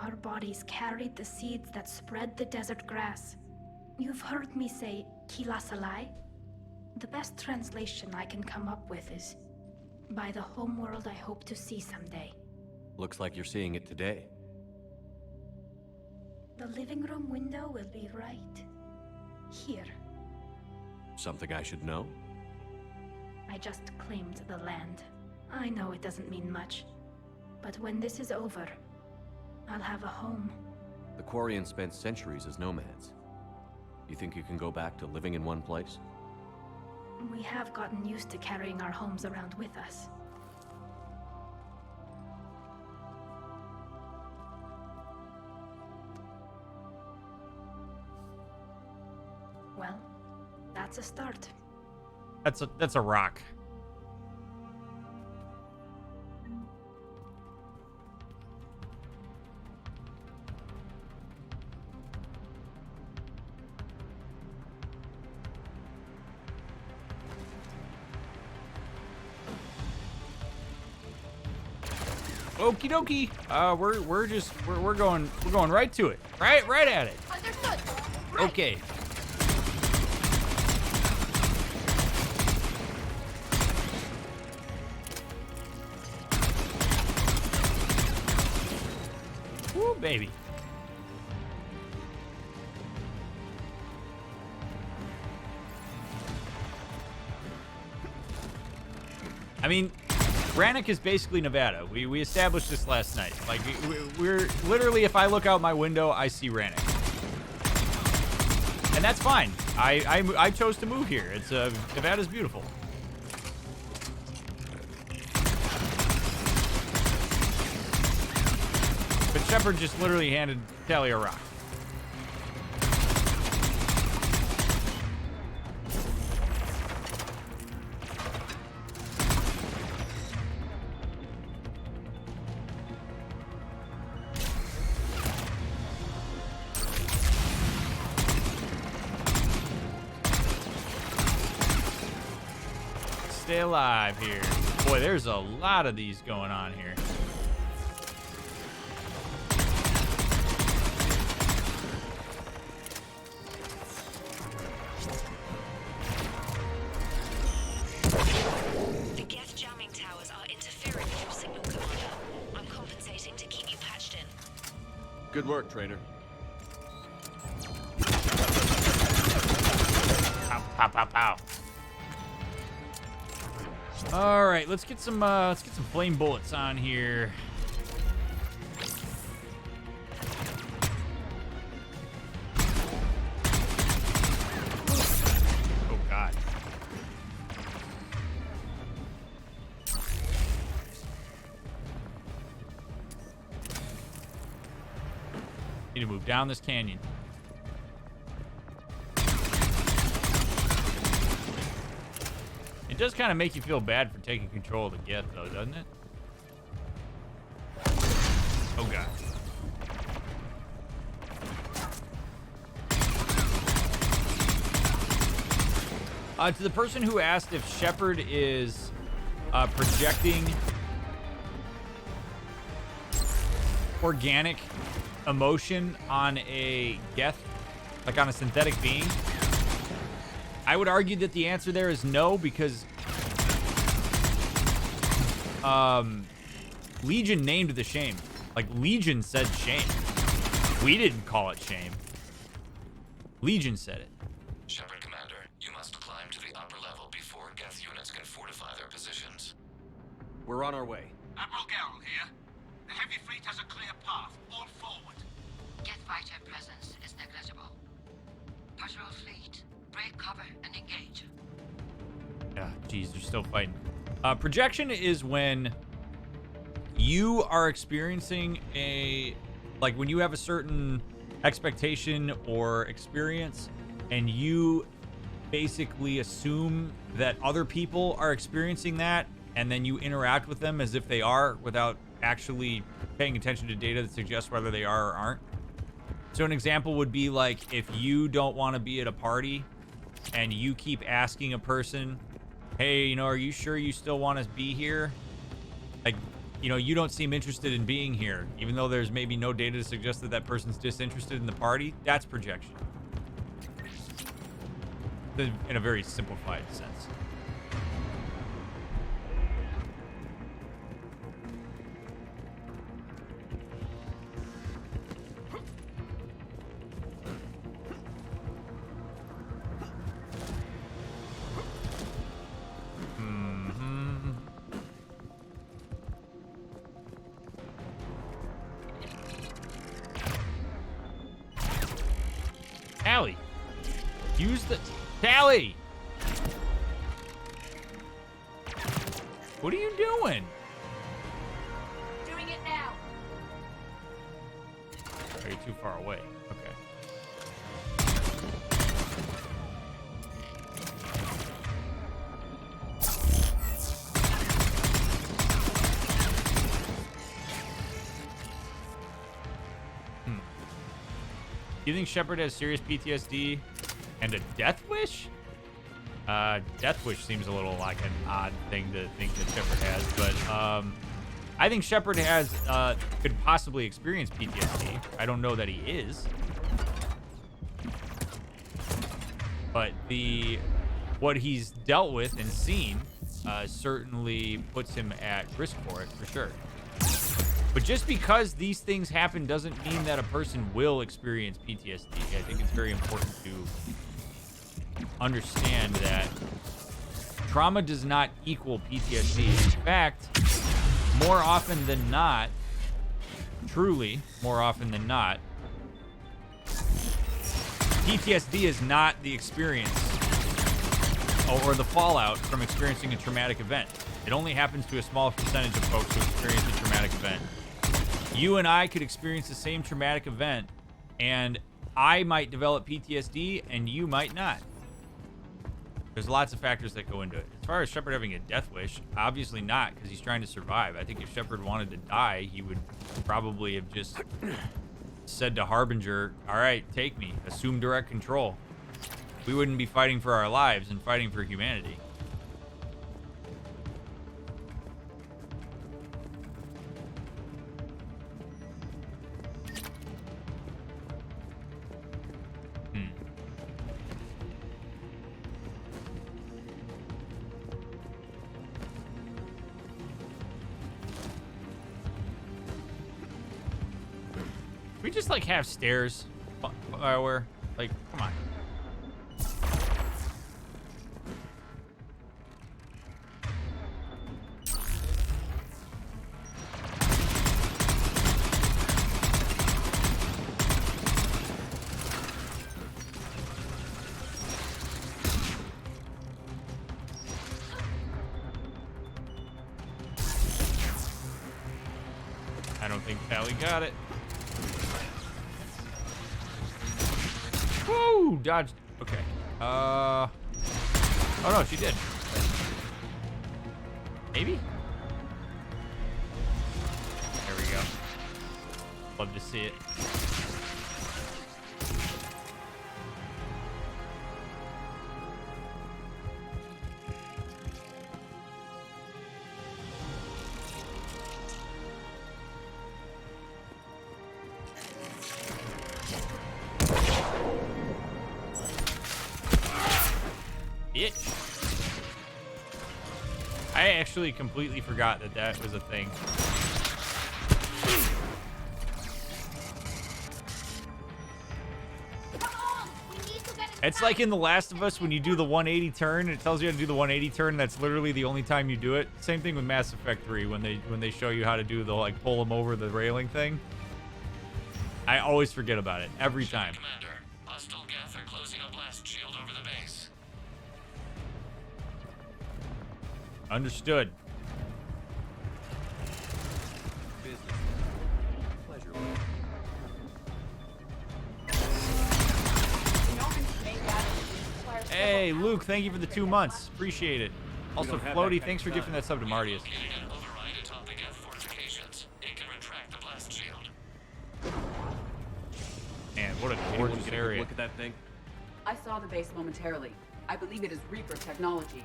Our bodies carried the seeds that spread the desert grass. You've heard me say Kilasalai? The best translation I can come up with is, by the homeworld I hope to see someday. Looks like you're seeing it today. The living room window will be right here. Something I should know? I just claimed the land. I know it doesn't mean much, but when this is over, I'll have a home. The Quarians spent centuries as nomads. You think you can go back to living in one place? We have gotten used to carrying our homes around with us. Well, that's a start. That's a rock. Okie dokie. We're going right to it. Right at it. Understood. Okay. Woo, baby. I mean, Rannoch is basically Nevada. We established this last night. Like, we're literally, if I look out my window, I see Rannoch. And that's fine. I chose to move here. It's Nevada's beautiful. But Shepard just literally handed Tally a rock. Stay alive here. Boy, there's a lot of these going on here. The Geth jamming towers are interfering with your signal, Commander. I'm compensating to keep you patched in. Good work, Trainer. Pow, pow, pow, pow. All right, let's get some flame bullets on here. Oh God. Need to move down this canyon. It does kind of make you feel bad for taking control of the Geth, though, doesn't it? Oh, God. To the person who asked if Shepard is projecting organic emotion on a Geth, like on a synthetic being, I would argue that the answer there is no, because Legion named the shame. Like, Legion said shame. We didn't call it shame. Legion said it. Shepard, Commander, you must climb to the upper level before Geth units can fortify their positions. We're on our way. Admiral Garrel here. The heavy fleet has a clear path. All forward. Geth fighter presence is negligible. Patrol fleet, break cover and engage. Yeah, geez, they're still fighting. Projection is when you are experiencing like when you have a certain expectation or experience, and you basically assume that other people are experiencing that, and then you interact with them as if they are without actually paying attention to data that suggests whether they are or aren't. So an example would be like if you don't want to be at a party and you keep asking a person, hey, you know, are you sure you still want to be here? Like, you know, you don't seem interested in being here, even though there's maybe no data to suggest that that person's disinterested in the party. That's projection. In a very simplified sense. Tally. Use the Tally. What are you doing? Doing it now. Are you too far away? Okay. Do you think Shepard has serious PTSD and a death wish? Death wish seems a little like an odd thing to think that Shepard has, but I think Shepard has could possibly experience PTSD. I don't know that he is. But what he's dealt with and seen certainly puts him at risk for it, for sure. But just because these things happen doesn't mean that a person will experience PTSD. I think it's very important to understand that trauma does not equal PTSD. In fact, more often than not, truly more often than not, PTSD is not the experience or the fallout from experiencing a traumatic event. It only happens to a small percentage of folks who experience a traumatic event. You and I could experience the same traumatic event, and I might develop PTSD, and you might not. There's lots of factors that go into it. As far as Shepard having a death wish, obviously not, because he's trying to survive. I think if Shepard wanted to die, he would probably have just said to Harbinger, all right, take me, assume direct control. We wouldn't be fighting for our lives and fighting for humanity. We just like have stairs where, like, come on. I don't think Pally got it. Woo! Dodged. Okay. Oh no, she did. Maybe? There we go. Love to see it. I actually completely forgot that that was a thing. It's like in The Last of Us when you do the 180 turn, it tells you how to do the 180 turn. That's literally the only time you do it. Same thing with Mass Effect 3 when they show you how to do the like pull them over the railing thing. I always forget about it every time. Commander, hostile Geth are closing a blast shield over the base. Understood. Pleasure. Hey, Luke, thank you for the 2 months. Appreciate it. Also, Floaty, thanks for gifting that sub to Martius. Override atop the Geth fortifications. It can retract the blast shield. Man, what a gorgeous area. Look at that thing. I saw the base momentarily. I believe it is Reaper technology.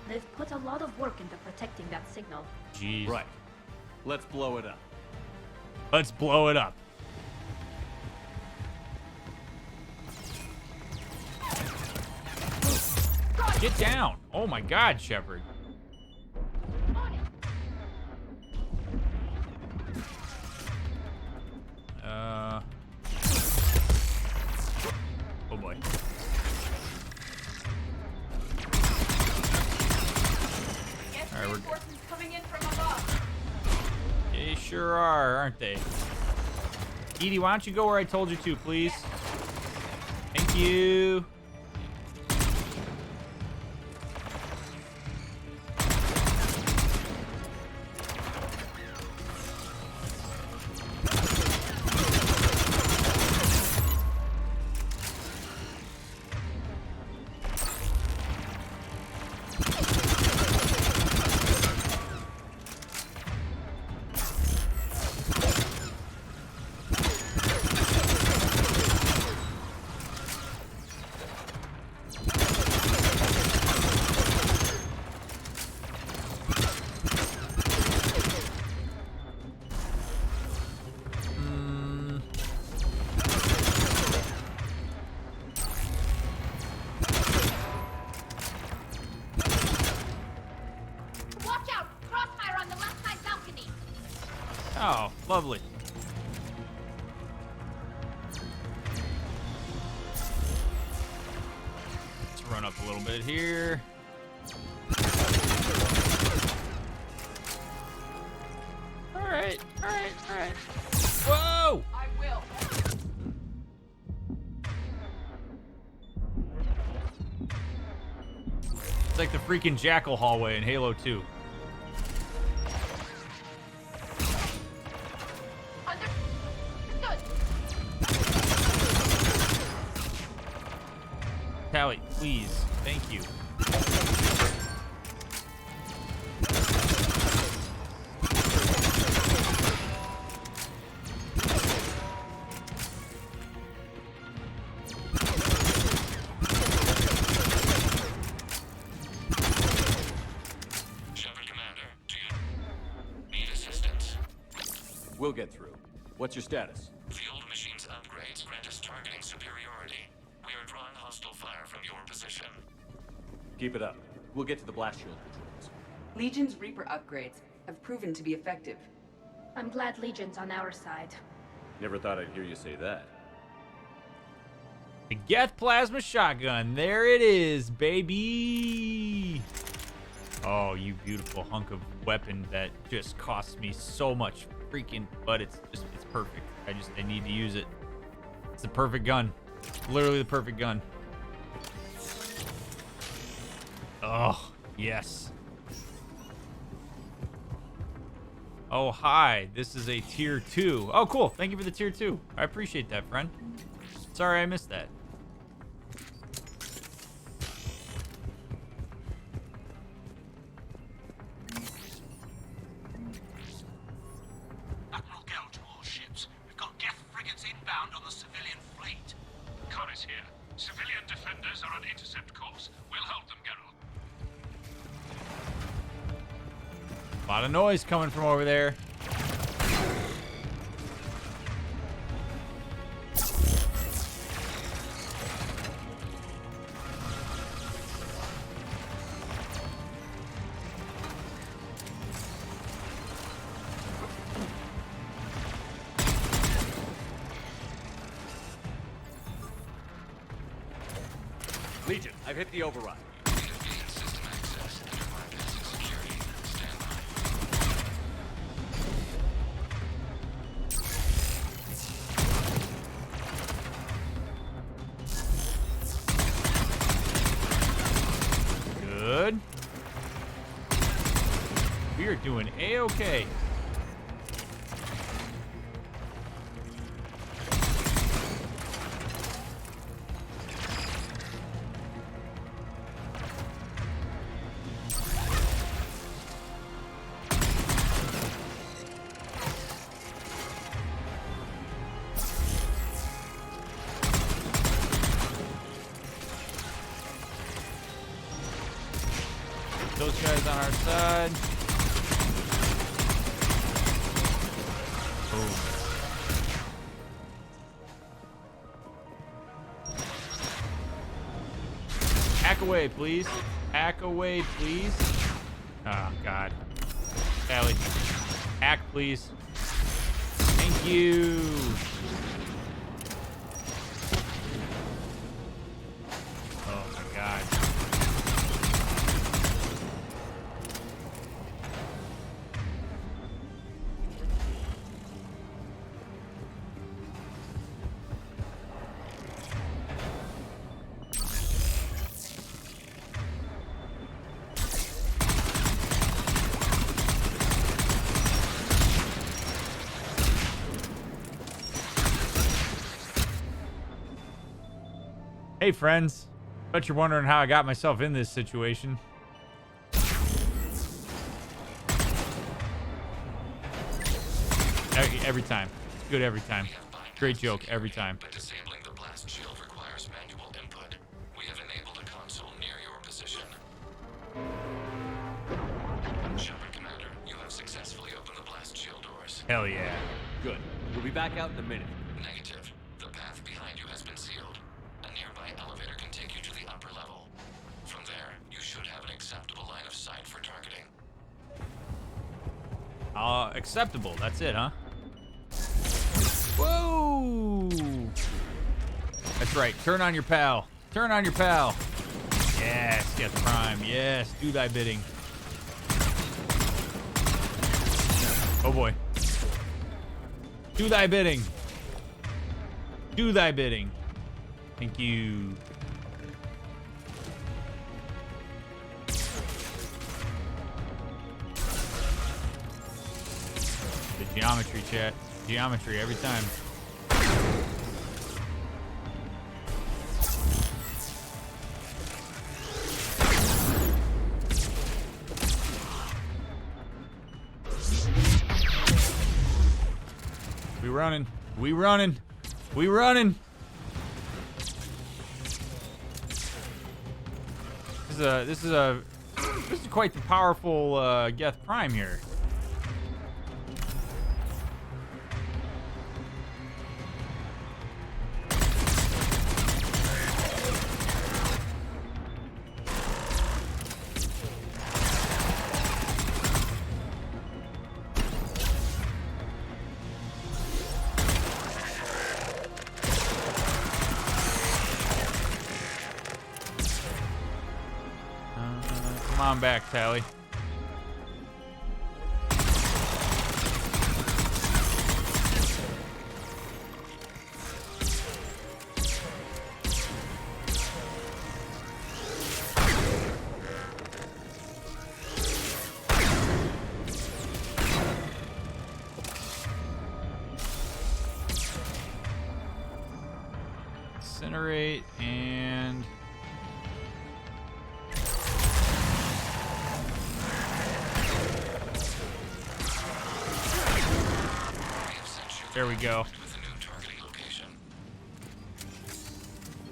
They've put a lot of work into protecting that signal. Jeez. Right. Let's blow it up. Let's blow it up. Get down. Oh my God, Shepard. Oh boy. All right, reinforcements coming in from above. They sure are, aren't they? Edie, why don't you go where I told you to, please? Thank you. Oh, lovely. Let's run up a little bit here. All right. Whoa! I will. It's like the freaking Jackal hallway in Halo 2. Tally, please. Thank you. Shepard Commander, do you need assistance? We'll get through. What's your status? Field machine's upgrades grant us targeting superiority. We are drawing hostile fire from your position. Keep it up. We'll get to the blast shield controls. Legion's Reaper upgrades have proven to be effective. I'm glad Legion's on our side. Never thought I'd hear you say that. The Geth plasma shotgun. There it is, baby. Oh, you beautiful hunk of weapon that just costs me so much freaking, but it's perfect. I need to use it. It's the perfect gun. Literally the perfect gun. Oh, yes. Oh, hi. This is a tier 2. Oh, cool. Thank you for the tier 2. I appreciate that, friend. Sorry I missed that. Admiral Gell to all ships. We've got Geth frigates inbound on the civilian fleet. Connor's here. Civilian defenders are on intercept course. We'll hold them, Geralt. A lot of noise coming from over there. Legion, I've hit the override. System access. Enter bypassing security. Stand by. Good. We are doing A-okay. Those guys on our side. Boom. Hack away, please. Hack away, please. Oh, God. Sally. Hack, please. Thank you. Oh, my God. Hey, friends. Bet you're wondering how I got myself in this situation. Every time. Good every time. Great joke every time. But disabling the blast shield requires manual input. We have enabled a console near your position. Shepard Commander, you have successfully opened the blast shield doors. Hell yeah. Good. We'll be back out in a minute. Negative. The path behind you has been sealed. A nearby elevator can take you to the upper level. From there, you should have an acceptable line of sight for targeting. Acceptable. That's it, huh? Whoa! That's right. Turn on your pal. Turn on your pal. Yes, Geth Prime. Yes, do thy bidding. Oh boy. Do thy bidding. Do thy bidding. Thank you. The geometry, chat. Geometry every time. We running. We running. We running. This is quite the powerful Geth Prime here. Come on back, Tally. Incinerate and... There we go.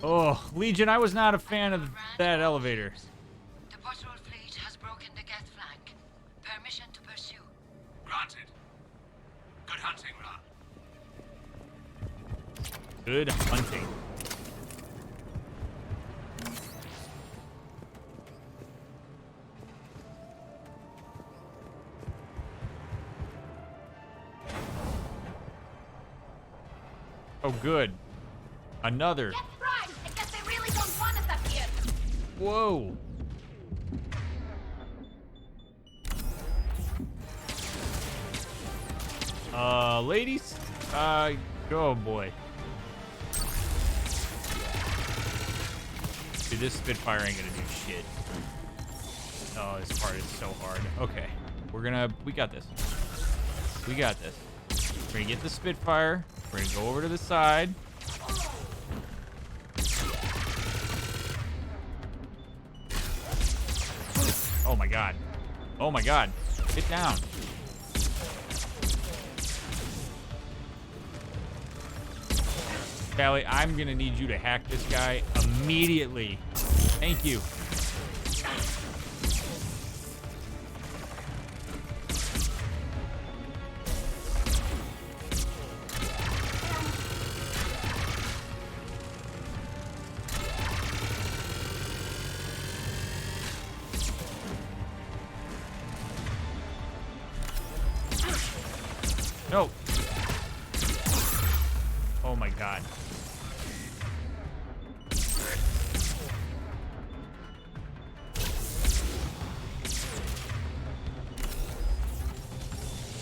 Oh, Legion, I was not a fan of that elevator. The patrol fleet has broken the Geth flank. Permission to pursue. Granted. Good hunting, Ra. Good hunting. Oh, good. Another. Geth Prime! I guess they really don't want us up here. Whoa. Ladies? Oh boy. Dude, this Spitfire ain't gonna do shit. Oh, this part is so hard. Okay. We got this. We got this. We're gonna get the Spitfire. We're gonna go over to the side. Oh my god. Oh my god. Get down. Callie, I'm gonna need you to hack this guy immediately. Thank you. No. Oh my god.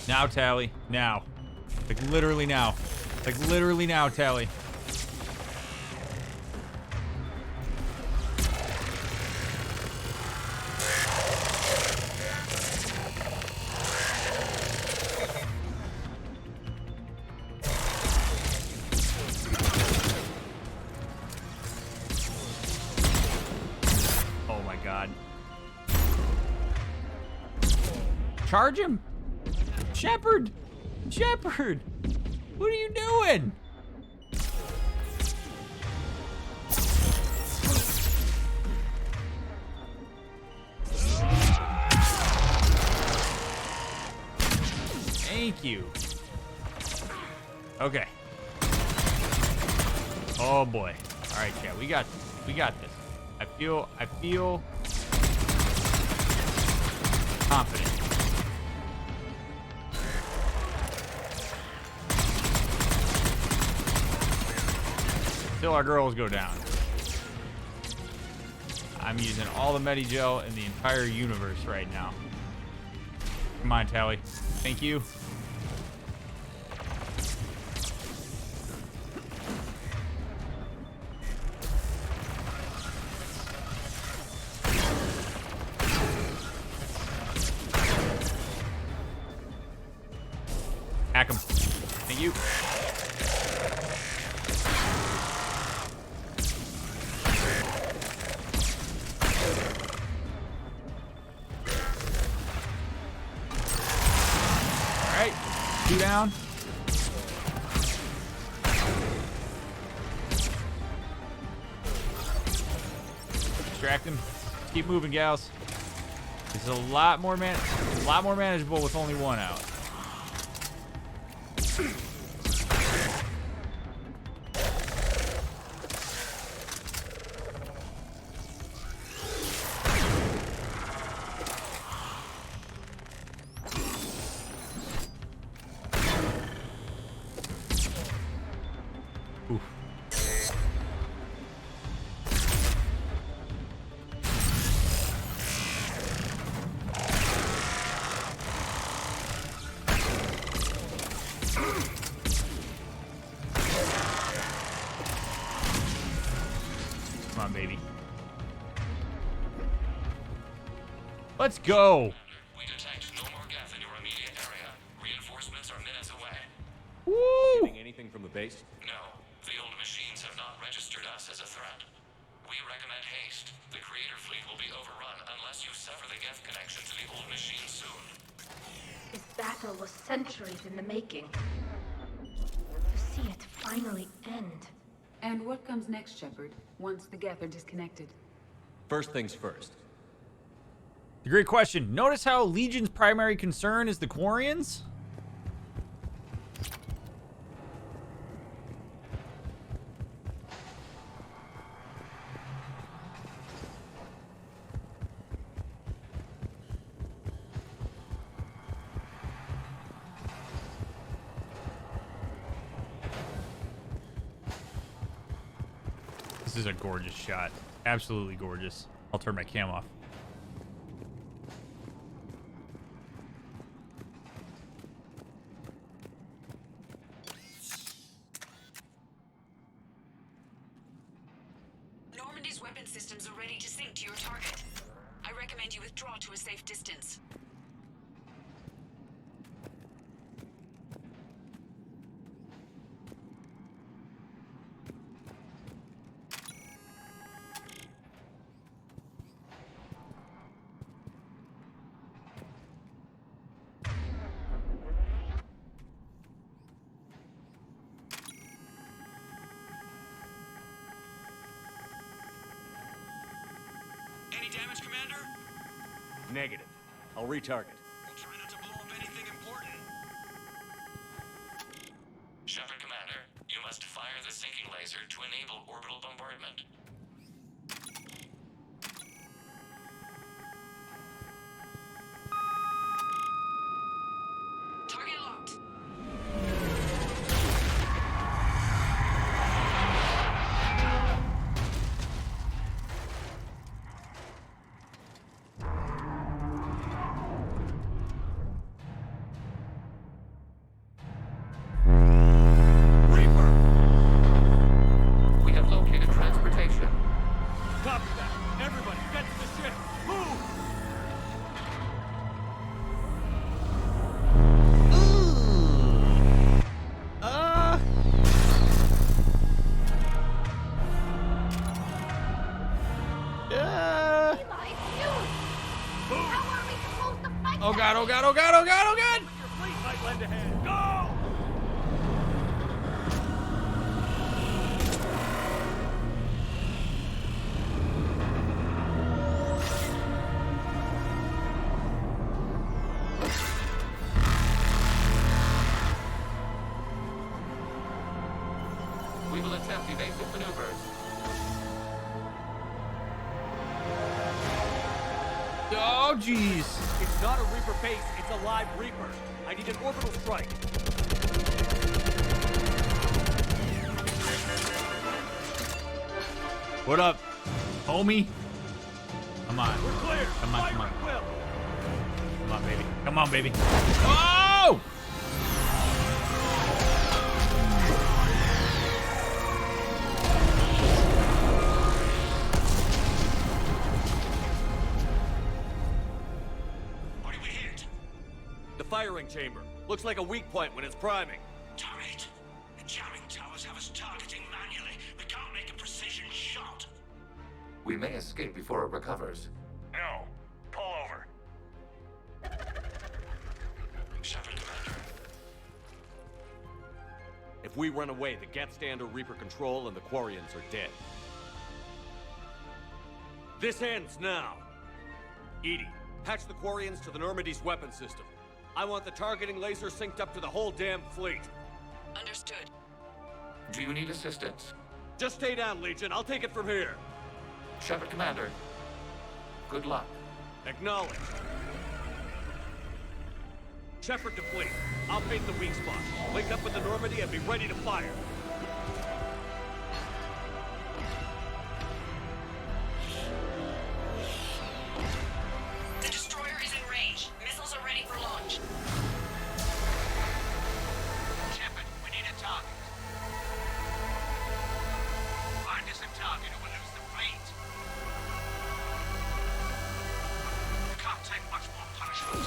Now, Tally. Now. Like literally now. Like literally now, Tally. Oh my god. Charge him! Shepard! Shepard! What are you doing? Thank you. Okay. Oh boy. All right, chat. We got this. We got this. I feel confident. until our girls go down. I'm using all the Medigel in the entire universe right now. Come on, Tally. Thank you. Hack him. Thank you. All right, 2 down. Distract him. Keep moving, gals. It's a lot more manageable with only 1 out. Come on, baby. Let's go. We detect no more Geth in your immediate area. Reinforcements are minutes away. Woo! Getting anything from the base? No, the old machines have not registered us as a threat. We recommend haste. The creator fleet will be overrun unless you sever the Geth connection to the old machine soon. This battle was centuries in the making. To see it finally end. And what comes next, Shepard, once the Geth are disconnected? First things first. A great question. Notice how Legion's primary concern is the Quarians? This is a gorgeous shot. Absolutely gorgeous. I'll turn my cam off. Normandy's weapon systems are ready to sync to your target. I recommend you withdraw to a safe distance. Any damage, Commander? Negative. I'll retarget. We'll try not to blow up anything important. Shepard, Commander, you must fire the sinking laser to enable orbital bombardment. Target locked. We have located transportation. Copy that. Everybody, get to the ship. Move! Oh god, oh god, oh god, oh god, oh god! Your fleet might lend a hand. Go! We will attempt evasive maneuvers. Oh jeez. It's not a Reaper base, it's a live Reaper. I need an orbital strike. What up, homie? Come on. We're clear. Come on, Fire come on. at will. Come on, baby. Come on, baby. Oh! What do we hit? The firing chamber. Looks like a weak point when it's priming. Turret. The jamming towers have us targeting manually. We can't make a precision shot. We may escape before it recovers. No. Pull over. Shepard, Commander. If we run away, the Geth stand under Reaper control and the Quarians are dead. This ends now. Edie, patch the Quarians to the Normandy's weapon system. I want the targeting laser synced up to the whole damn fleet. Understood. Do you need assistance? Just stay down, Legion. I'll take it from here. Shepard, Commander. Good luck. Acknowledged. Shepard to fleet. I'll paint the weak spot. Link up with the Normandy and be ready to fire. The destroyer is in range. Missiles are ready for launch. Shepard, we need a target. Find us a target or we'll lose the fleet. We can't take much more punishment.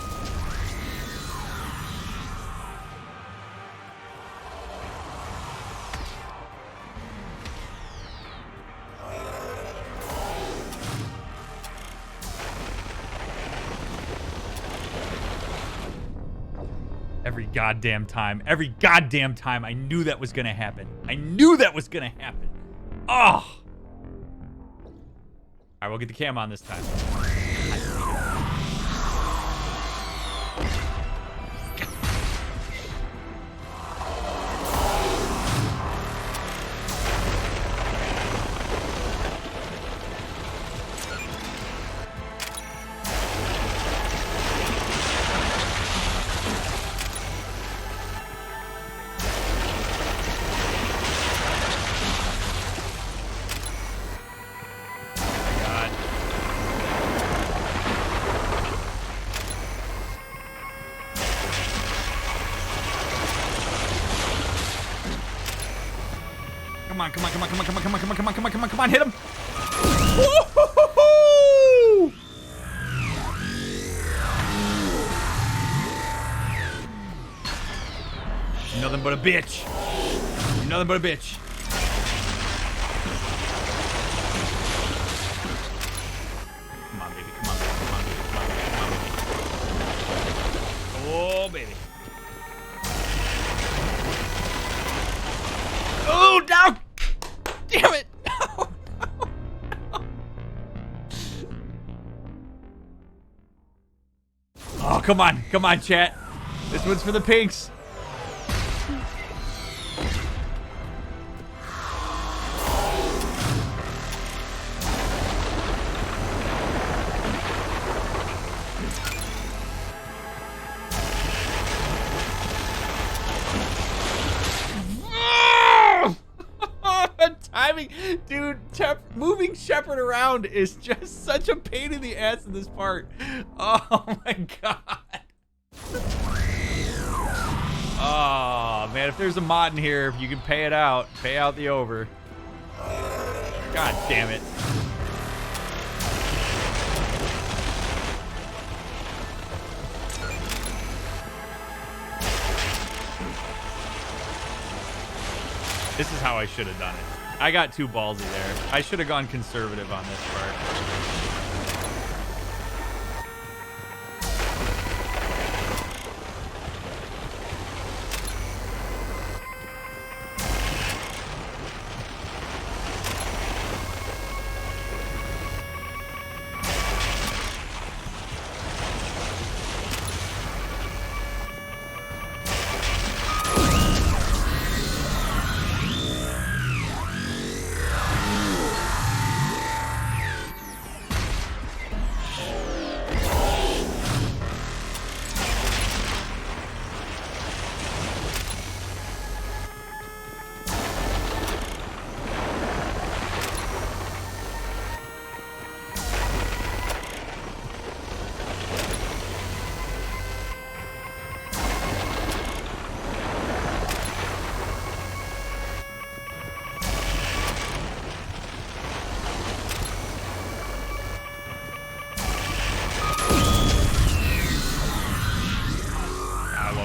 Every goddamn time, I knew that was gonna happen. I knew that was gonna happen. Oh! All right, we'll get the cam on this time. Come on, hit him. Woo-hoo-hoo-hoo! Nothing but a bitch. You're nothing but a bitch. Come on, baby. Come on, baby. Come on, baby. Come on, baby. Come on, baby. Oh, baby. Oh, no! Damn it! No, no. Oh, come on. Come on, chat. This one's for the pinks. Timing, dude, moving Shepard around is just such a pain in the ass in this part. Oh my god. Oh man, if there's a mod in here, you can pay it out. Pay out the over. God damn it. This is how I should have done it. I got too ballsy there. I should have gone conservative on this part.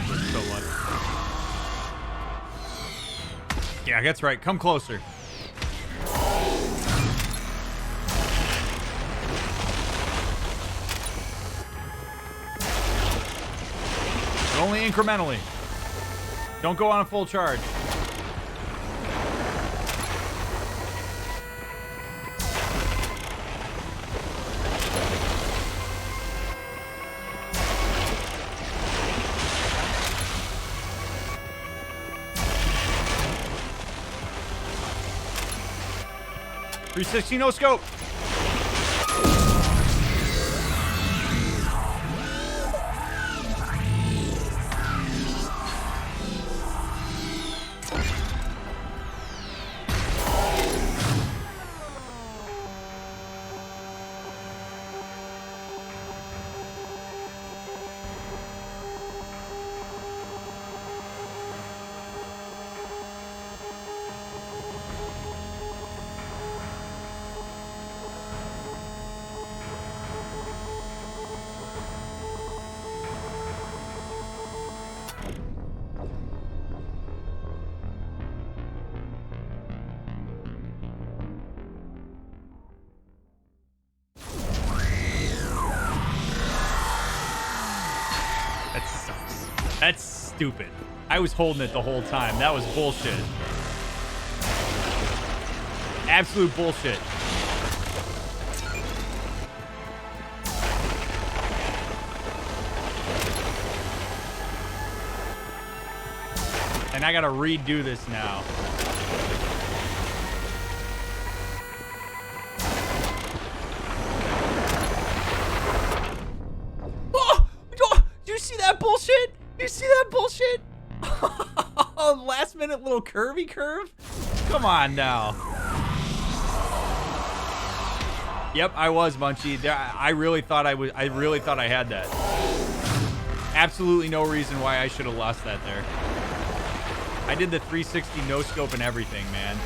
love this so much. Yeah, that's right. Come closer. But only incrementally. Don't go on a full charge. .360 no scope. That's stupid. I was holding it the whole time. That was bullshit. Absolute bullshit. And I gotta redo this now. Oh! Do you see that bullshit? You see that bullshit? Oh, last minute little curvy curve? Come on now. Yep, I was, Munchie. I really thought I had that. Absolutely no reason why I should have lost that there. I did the 360 no scope and everything, man.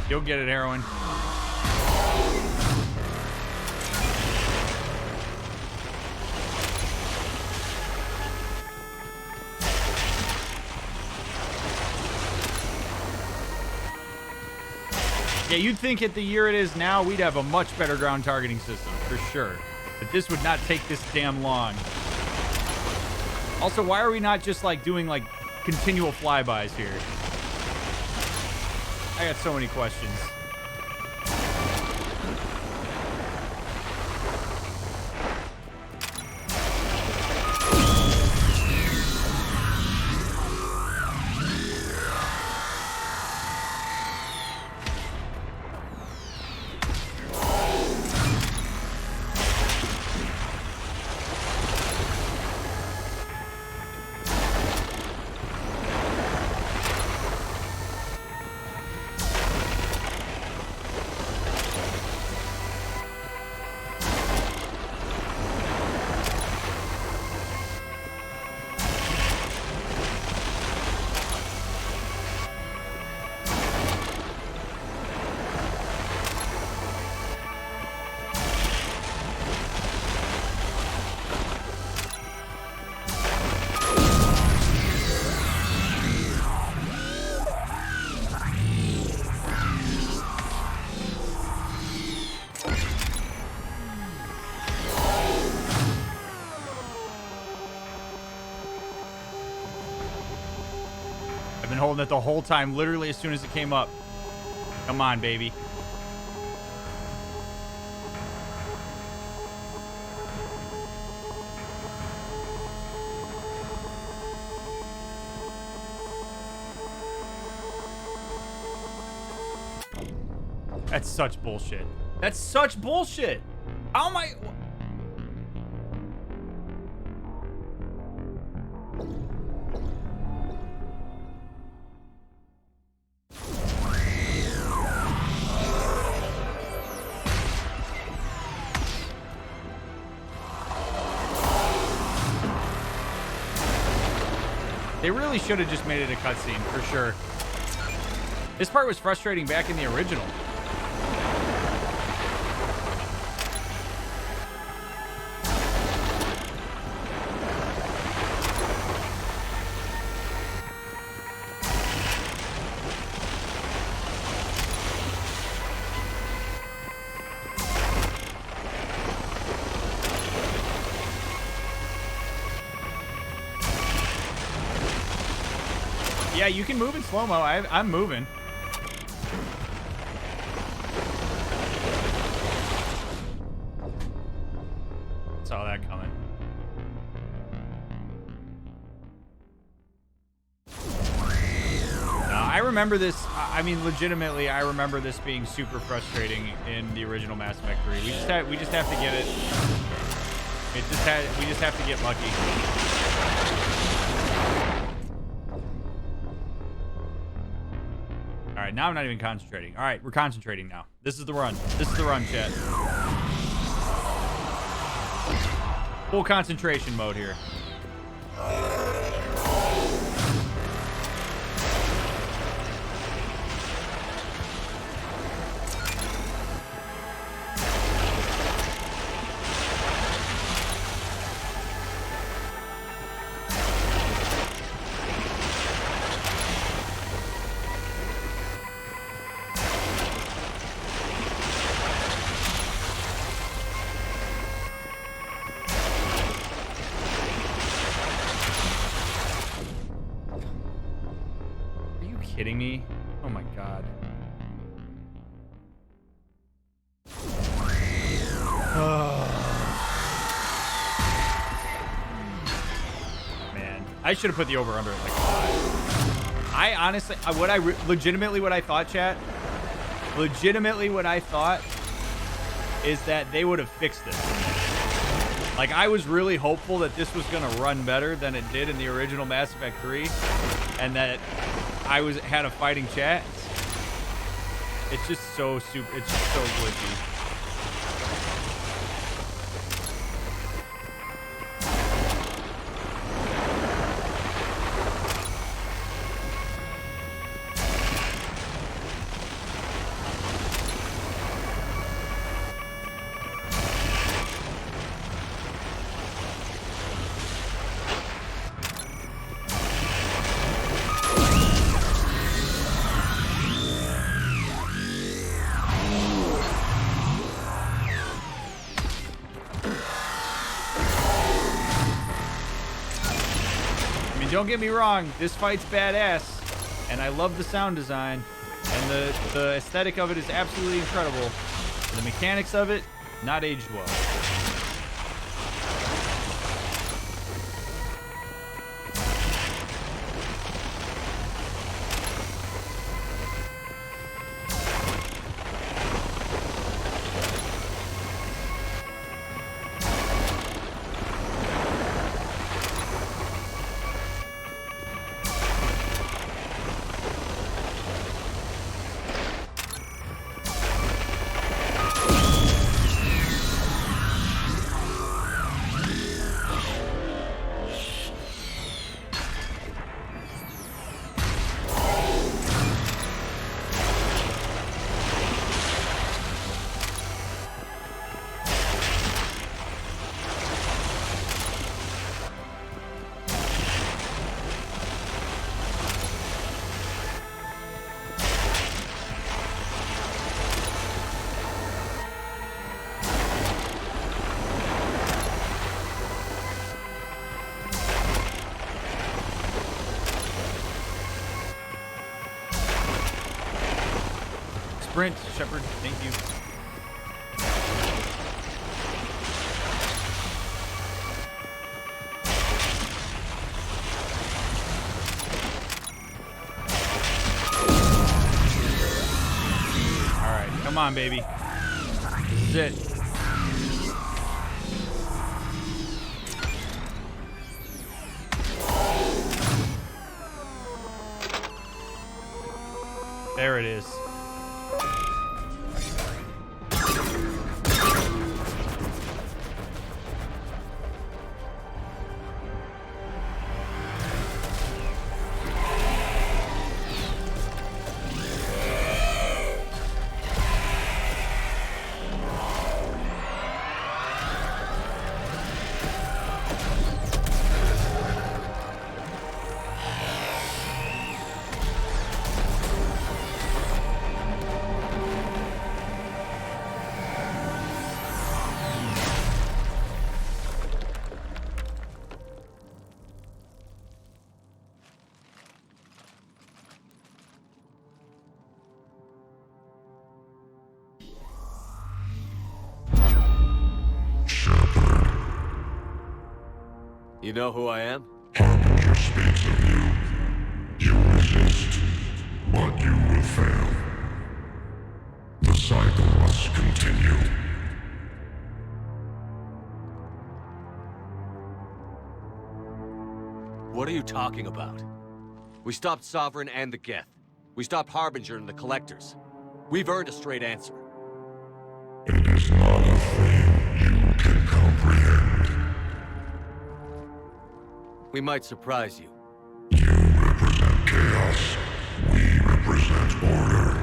You'll get it, Heroin. Yeah, you'd think at the year it is now, we'd have a much better ground targeting system, for sure. But this would not take this damn long. Also, why are we not just, like, doing, like, continual flybys here? I got so many questions. I've been holding it the whole time, literally as soon as it came up. Come on, baby. That's such bullshit. That's such bullshit. How am I... They really should have just made it a cutscene, for sure. This part was frustrating back in the original. Yeah, you can move in slow-mo. I'm moving. Saw that coming. I remember this. I mean, legitimately, I remember this being super frustrating in the original Mass Effect 3. We just have to get it. We just have to get lucky. All right, now I'm not even concentrating. All right, we're concentrating now. This is the run. This is the run, chat. Full concentration mode here. Kidding me? Oh my god. Man, I should have put the over under at like 5. I honestly, legitimately what I thought, chat, legitimately what I thought is that they would have fixed this. Like, I was really hopeful that this was gonna run better than it did in the original Mass Effect 3, and that I had a fighting chat. It's just so super. It's just so glitchy. Don't get me wrong, this fight's badass, and I love the sound design, and the aesthetic of it is absolutely incredible. The mechanics of it, not aged well. Sprint, Shepard, thank you. Come on, baby. This is it. There it is. You know who I am? Harbinger speaks of you. You resist, but you will fail. The cycle must continue. What are you talking about? We stopped Sovereign and the Geth. We stopped Harbinger and the Collectors. We've earned a straight answer. It is not a thing you can comprehend. We might surprise you. You represent chaos. We represent order.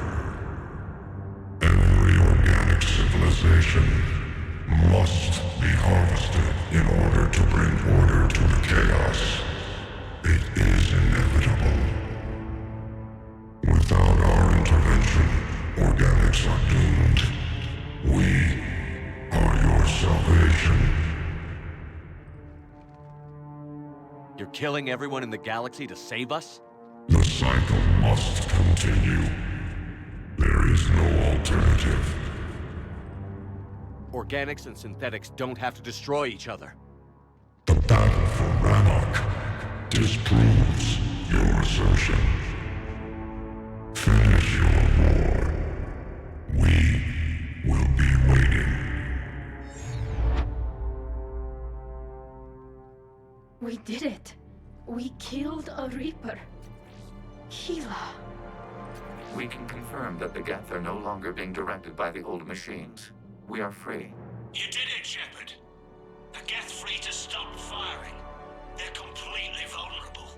Every organic civilization must be harvested in order to bring order to the chaos. It is inevitable. Without our intervention, organics are doomed. We are your salvation. You're killing everyone in the galaxy to save us? The cycle must continue. There is no alternative. Organics and synthetics don't have to destroy each other. The battle for Rannoch disproves your assertion. Finish your war. We will be waiting. We did it. We killed a Reaper. Gila. We can confirm that the Geth are no longer being directed by the old machines. We are free. You did it, Shepard. The Geth fleet has stopped firing. They're completely vulnerable.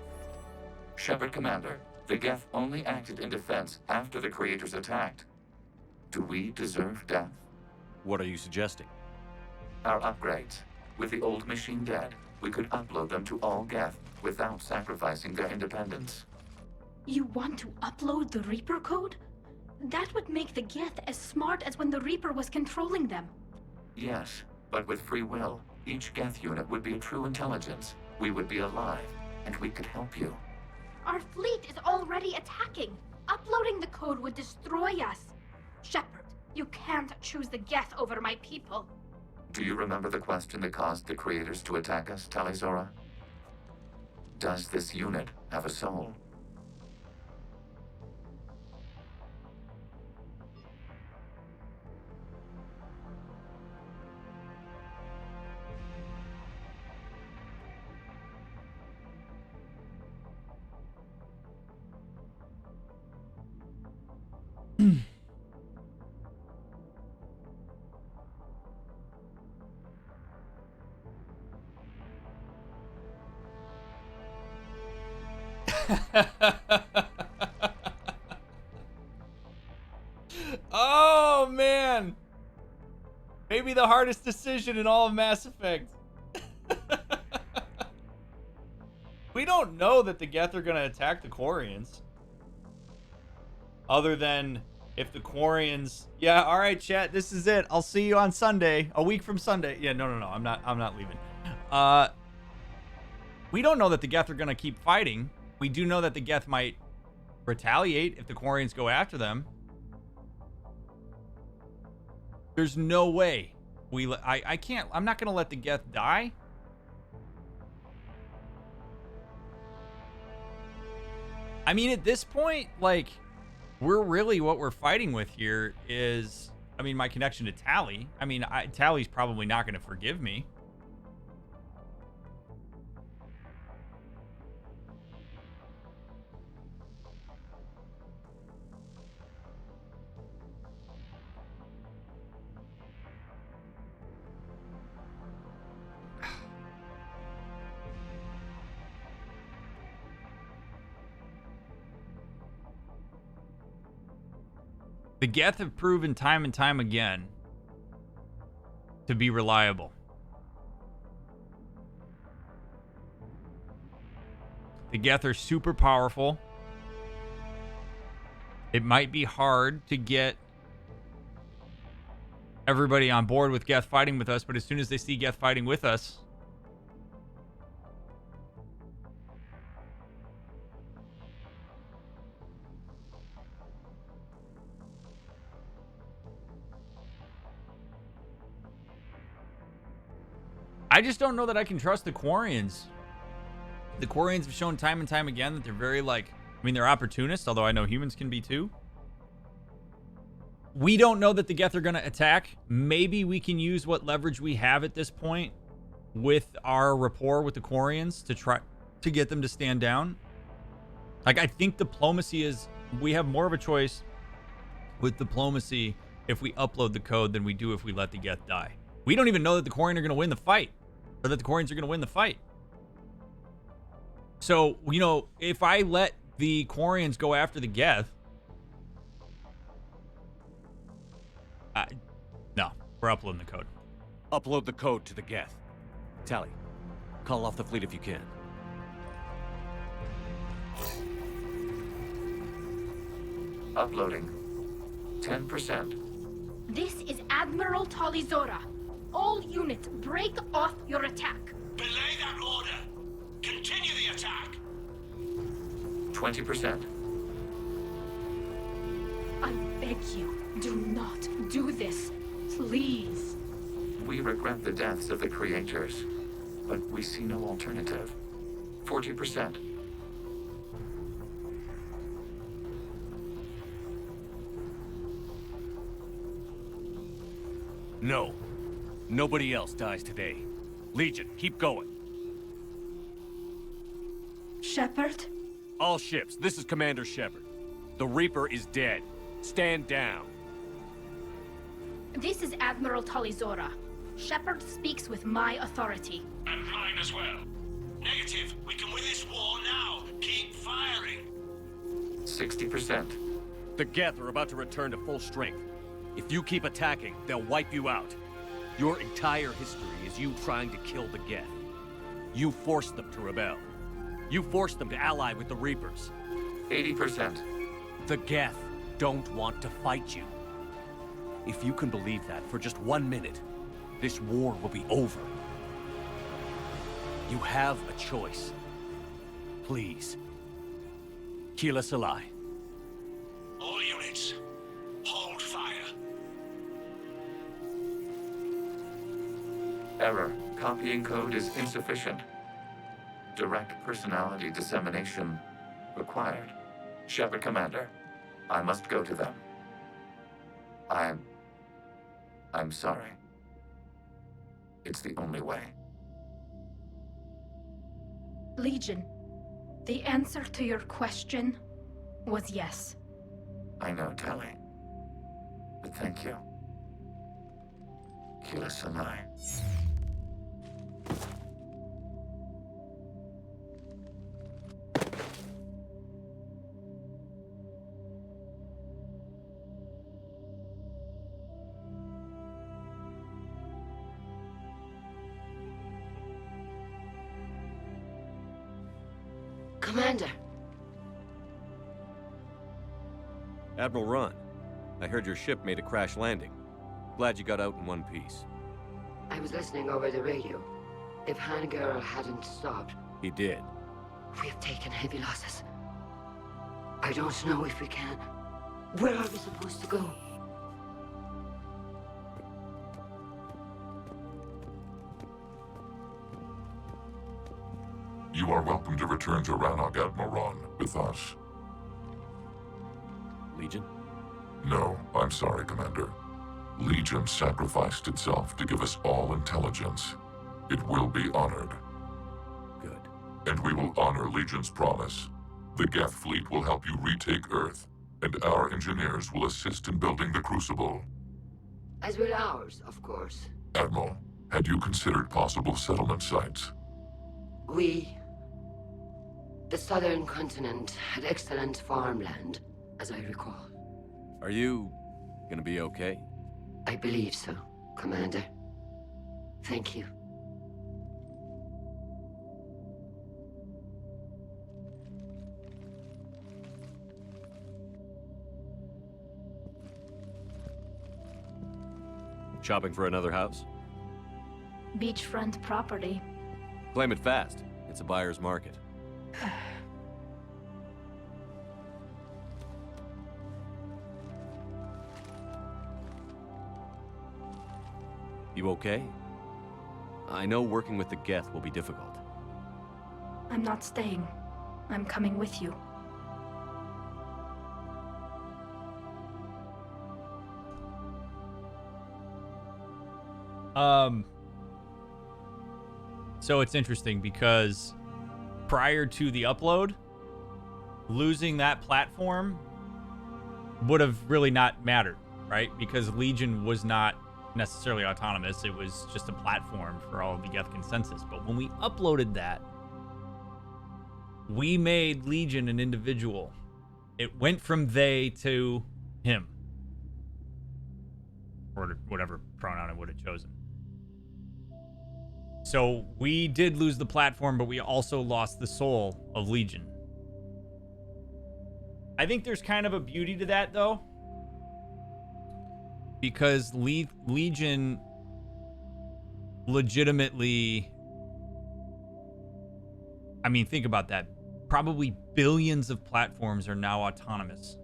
Shepard, Commander, the Geth only acted in defense after the Creators attacked. Do we deserve death? What are you suggesting? Our upgrades. With the old machine dead, we could upload them to all Geth without sacrificing their independence. You want to upload the Reaper code? That would make the Geth as smart as when the Reaper was controlling them. Yes, but with free will, each Geth unit would be a true intelligence. We would be alive, and we could help you. Our fleet is already attacking. Uploading the code would destroy us. Shepard, you can't choose the Geth over my people. Do you remember the question that caused the Creators to attack us, Talizora? Does this unit have a soul? Oh man, maybe the hardest decision in all of Mass Effect. We don't know that the Geth are gonna attack the Quarians, other than if the Quarians. Yeah, all right, chat. This is it. I'll see you on Sunday, a week from Sunday. Yeah, no. I'm not leaving. We don't know that the Geth are gonna keep fighting. We do know that the Geth might retaliate if the Quarians go after them. There's no way I can't. I'm not gonna let the Geth die. I mean, at this point, like, what we're fighting with here is, I mean, my connection to Tally. I mean, Tally's probably not going to forgive me. The Geth have proven time and time again to be reliable. The Geth are super powerful. It might be hard to get everybody on board with Geth fighting with us, but as soon as they see Geth fighting with us, I just don't know that I can trust the Quarians. The Quarians have shown time and time again that they're very, like, I mean, they're opportunists, although I know humans can be too. We don't know that the Geth are going to attack. Maybe we can use what leverage we have at this point with our rapport with the Quarians to try to get them to stand down. Like, I think diplomacy is, we have more of a choice with diplomacy if we upload the code than we do if we let the Geth die. We don't even know that the Quarian are going to win the fight, or that the Quarians are going to win the fight. So, you know, if I let the Quarians go after the Geth, no, we're uploading the code. Upload the code to the Geth. Tally, call off the fleet if you can. Uploading. 10%. This is Admiral Talizora. All units, break off your attack. Belay that order. Continue the attack. 20%. I beg you, do not do this. Please. We regret the deaths of the creators, but we see no alternative. 40%. No. Nobody else dies today. Legion, keep going. Shepard? All ships, this is Commander Shepard. The Reaper is dead. Stand down. This is Admiral Talizora. Shepard speaks with my authority. And mine as well. Negative. We can win this war now. Keep firing. 60%. The Geth are about to return to full strength. If you keep attacking, they'll wipe you out. Your entire history is you trying to kill the Geth. You forced them to rebel. You forced them to ally with the Reapers. 80%. The Geth don't want to fight you. If you can believe that for just 1 minute, this war will be over. You have a choice. Please. Keep us alive. All units, hold fire. Error. Copying code is insufficient. Direct personality dissemination required. Shepard Commander, I must go to them. I'm sorry. It's the only way. Legion, the answer to your question was yes. I know, Tally. But thank you. Kila Sanai. Commander. Admiral Ron, I heard your ship made a crash landing. Glad you got out in one piece. I was listening over the radio. If Hangirl hadn't stopped... He did. We have taken heavy losses. I don't know if we can. Where are we supposed to go? You are welcome to return to Rannoch, Admiral Ron, with us. Legion? No, I'm sorry, Commander. Legion sacrificed itself to give us all intelligence. It will be honored. Good. And we will honor Legion's promise. The Geth fleet will help you retake Earth, and our engineers will assist in building the Crucible. As will ours, of course. Admiral, had you considered possible settlement sites? The southern continent had excellent farmland, as I recall. Are you gonna be okay? I believe so, Commander. Thank you. Shopping for another house? Beachfront property. Claim it fast. It's a buyer's market. You okay? I know working with the Geth will be difficult. I'm not staying. I'm coming with you. So it's interesting because prior to the upload, losing that platform would have really not mattered, right? Because Legion was not necessarily autonomous. It was just a platform for all of the Geth consensus. But when we uploaded that, we made Legion an individual. It went from they to him. Or whatever pronoun it would have chosen. So we did lose the platform, but we also lost the soul of Legion. I think there's kind of a beauty to that, though. Because Legion legitimately... I mean, think about that. Probably billions of platforms are now autonomous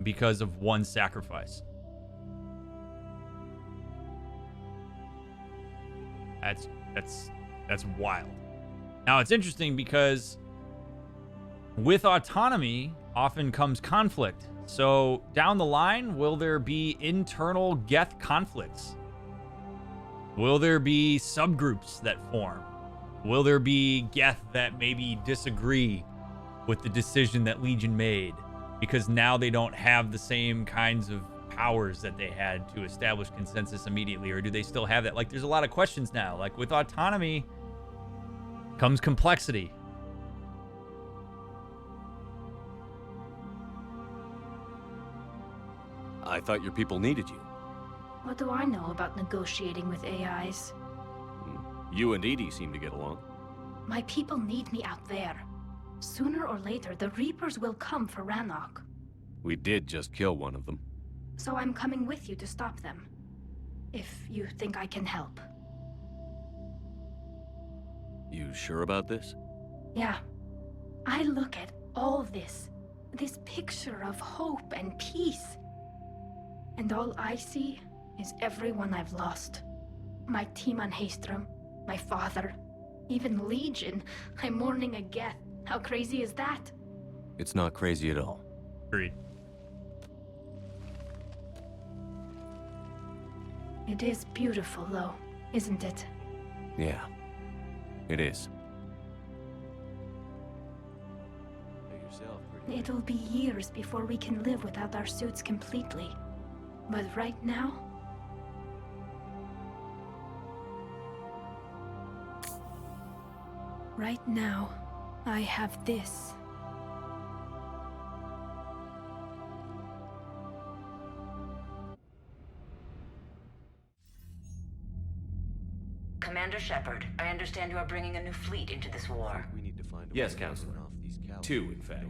because of one sacrifice. That's wild. Now, it's interesting because with autonomy often comes conflict. So down the line, will there be internal Geth conflicts? Will there be subgroups that form? Will there be Geth that maybe disagree with the decision that Legion made because now they don't have the same kinds of powers that they had to establish consensus immediately? Or do they still have that? Like, there's a lot of questions now. Like, with autonomy comes complexity. I thought your people needed you. What do I know about negotiating with AIs? You and Edie seem to get along. My people need me out there. Sooner or later, the Reapers will come for Rannoch. We did just kill one of them. So I'm coming with you to stop them. If you think I can help. You sure about this? Yeah. I look at all this picture of hope and peace. And all I see is everyone I've lost. My team on Haestrom, my father, even Legion. I'm mourning a Geth. How crazy is that? It's not crazy at all. Agreed. It is beautiful, though, isn't it? Yeah, it is. It'll be years before we can live without our suits completely. But right now... Right now, I have this. Commander Shepard, I understand you are bringing a new fleet into this war. Yes, Counselor. 2, in fact.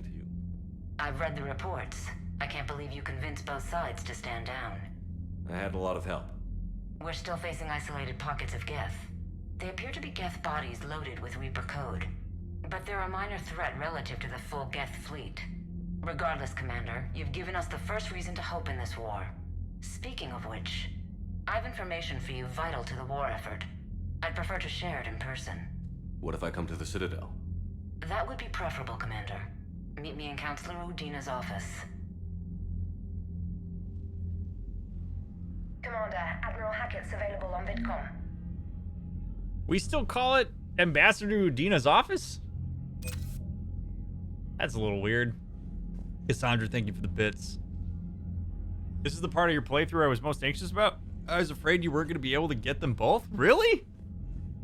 I've read the reports. I can't believe you convinced both sides to stand down. I had a lot of help. We're still facing isolated pockets of Geth. They appear to be Geth bodies loaded with Reaper code. But they're a minor threat relative to the full Geth fleet. Regardless, Commander, you've given us the first reason to hope in this war. Speaking of which, I've information for you vital to the war effort. I'd prefer to share it in person. What if I come to the Citadel? That would be preferable, Commander. Meet me in Counselor Udina's office. Commander, Admiral Hackett's available on VidCom. We still call it Ambassador Udina's office? That's a little weird. Cassandra, thank you for the bits. This is the part of your playthrough I was most anxious about. I was afraid you weren't going to be able to get them both. Really?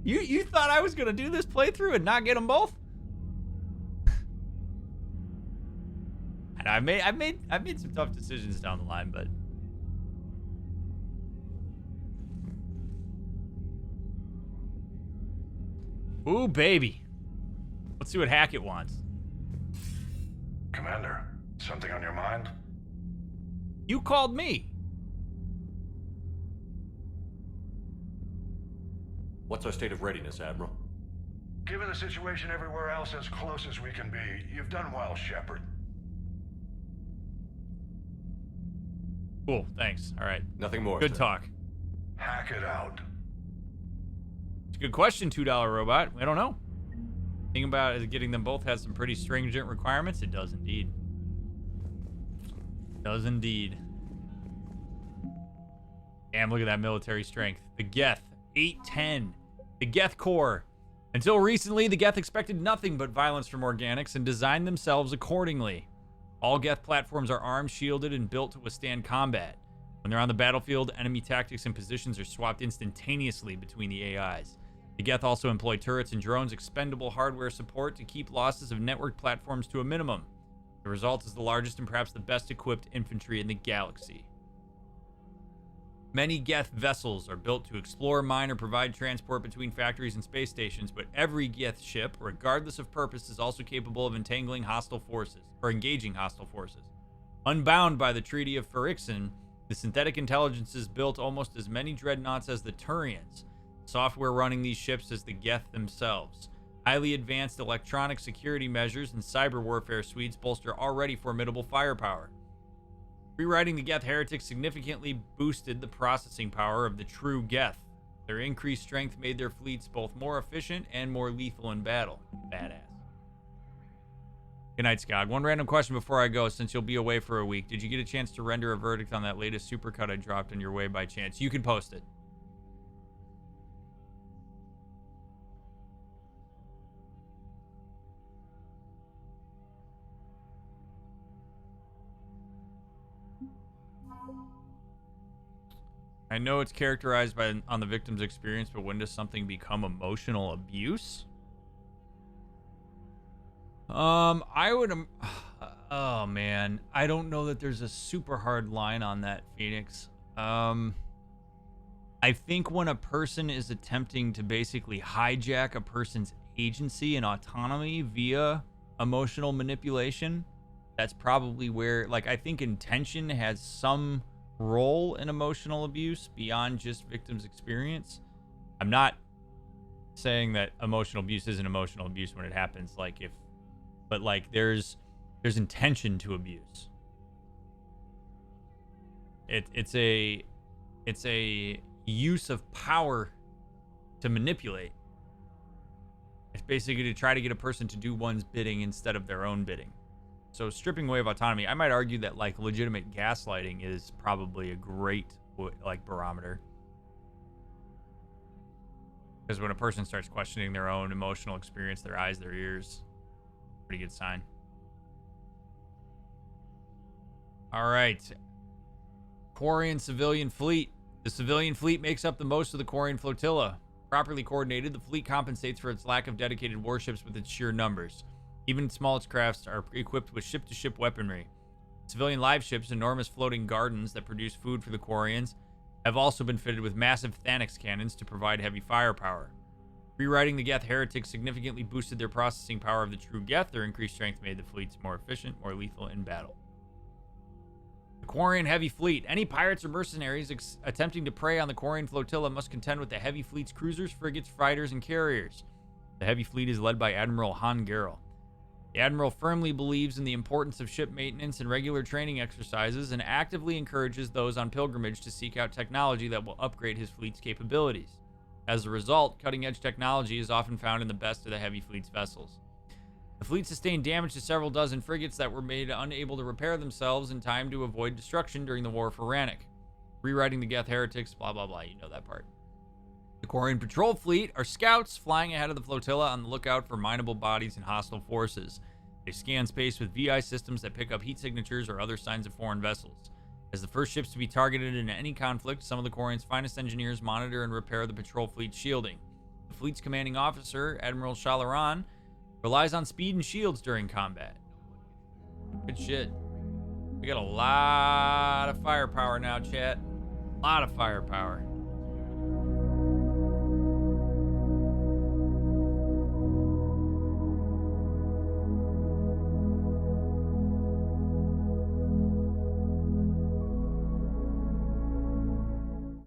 You thought I was going to do this playthrough and not get them both? And I've made some tough decisions down the line, but ooh, baby. Let's see what Hackett wants. Commander, something on your mind? You called me. What's our state of readiness, Admiral? Given the situation everywhere else, as close as we can be, you've done well, Shepard. Cool, thanks. All right. Nothing more. Good sir. talk. Hack it out. It's a good question, $2 robot. I don't know. Think about it, getting them both has some pretty stringent requirements. It does indeed. Does indeed. Damn, look at that military strength. The Geth, 810. The Geth core. Until recently, the Geth expected nothing but violence from organics and designed themselves accordingly. All Geth platforms are armed, shielded, and built to withstand combat. When they're on the battlefield, enemy tactics and positions are swapped instantaneously between the AIs. The Geth also employ turrets and drones, expendable hardware support to keep losses of network platforms to a minimum. The result is the largest and perhaps the best equipped infantry in the galaxy. Many Geth vessels are built to explore, mine, or provide transport between factories and space stations, but every Geth ship, regardless of purpose, is also capable of engaging hostile forces. Unbound by the Treaty of Ferrixon, the synthetic intelligences built almost as many dreadnoughts as the Turians. Software running these ships is the Geth themselves. Highly advanced electronic security measures and cyber warfare suites bolster already formidable firepower. Rewriting the Geth heretics significantly boosted the processing power of the true Geth. Their increased strength made their fleets both more efficient and more lethal in battle. Badass. Good night, Scott. One random question before I go, since you'll be away for a week. Did you get a chance to render a verdict on that latest supercut I dropped on your way by chance? You can post it. I know it's characterized on the victim's experience, but when does something become emotional abuse? I would, oh man, I don't know that there's a super hard line on that, Phoenix. I think when a person is attempting to basically hijack a person's agency and autonomy via emotional manipulation, that's probably where, like, I think intention has some role in emotional abuse beyond just victim's experience. I'm not saying that emotional abuse isn't emotional abuse when it happens, but there's intention to abuse. It's a use of power to manipulate. It's basically to try to get a person to do one's bidding instead of their own bidding. So stripping away of autonomy, I might argue that legitimate gaslighting is probably a great barometer. Because when a person starts questioning their own emotional experience, their eyes, their ears, pretty good sign. All right. Quarian civilian fleet. The civilian fleet makes up the most of the Quarian flotilla. Properly coordinated, the fleet compensates for its lack of dedicated warships with its sheer numbers. Even its smallest crafts are equipped with ship-to-ship weaponry. Civilian live ships, enormous floating gardens that produce food for the Quarians, have also been fitted with massive Thanix cannons to provide heavy firepower. Rewriting the Geth heretics significantly boosted their processing power of the true Geth. Their increased strength made the fleets more efficient, more lethal in battle. The Quarian heavy fleet. Any pirates or mercenaries attempting to prey on the Quarian flotilla must contend with the heavy fleet's cruisers, frigates, fighters, and carriers. The heavy fleet is led by Admiral Han Garel. The Admiral firmly believes in the importance of ship maintenance and regular training exercises and actively encourages those on pilgrimage to seek out technology that will upgrade his fleet's capabilities. As a result, cutting-edge technology is often found in the best of the heavy fleet's vessels. The fleet sustained damage to several dozen frigates that were made unable to repair themselves in time to avoid destruction during the War for Rannoch. rewriting the Geth heretics, blah, blah, blah. You know that part. The Quarian patrol fleet are scouts flying ahead of the flotilla on the lookout for mineable bodies and hostile forces. They scan space with VI systems that pick up heat signatures or other signs of foreign vessels. As the first ships to be targeted in any conflict, some of the Quarian's finest engineers monitor and repair the patrol fleet's shielding. The fleet's commanding officer, Admiral Shalaran, relies on speed and shields during combat. Good shit. We got a lot of firepower now, chat. A lot of firepower.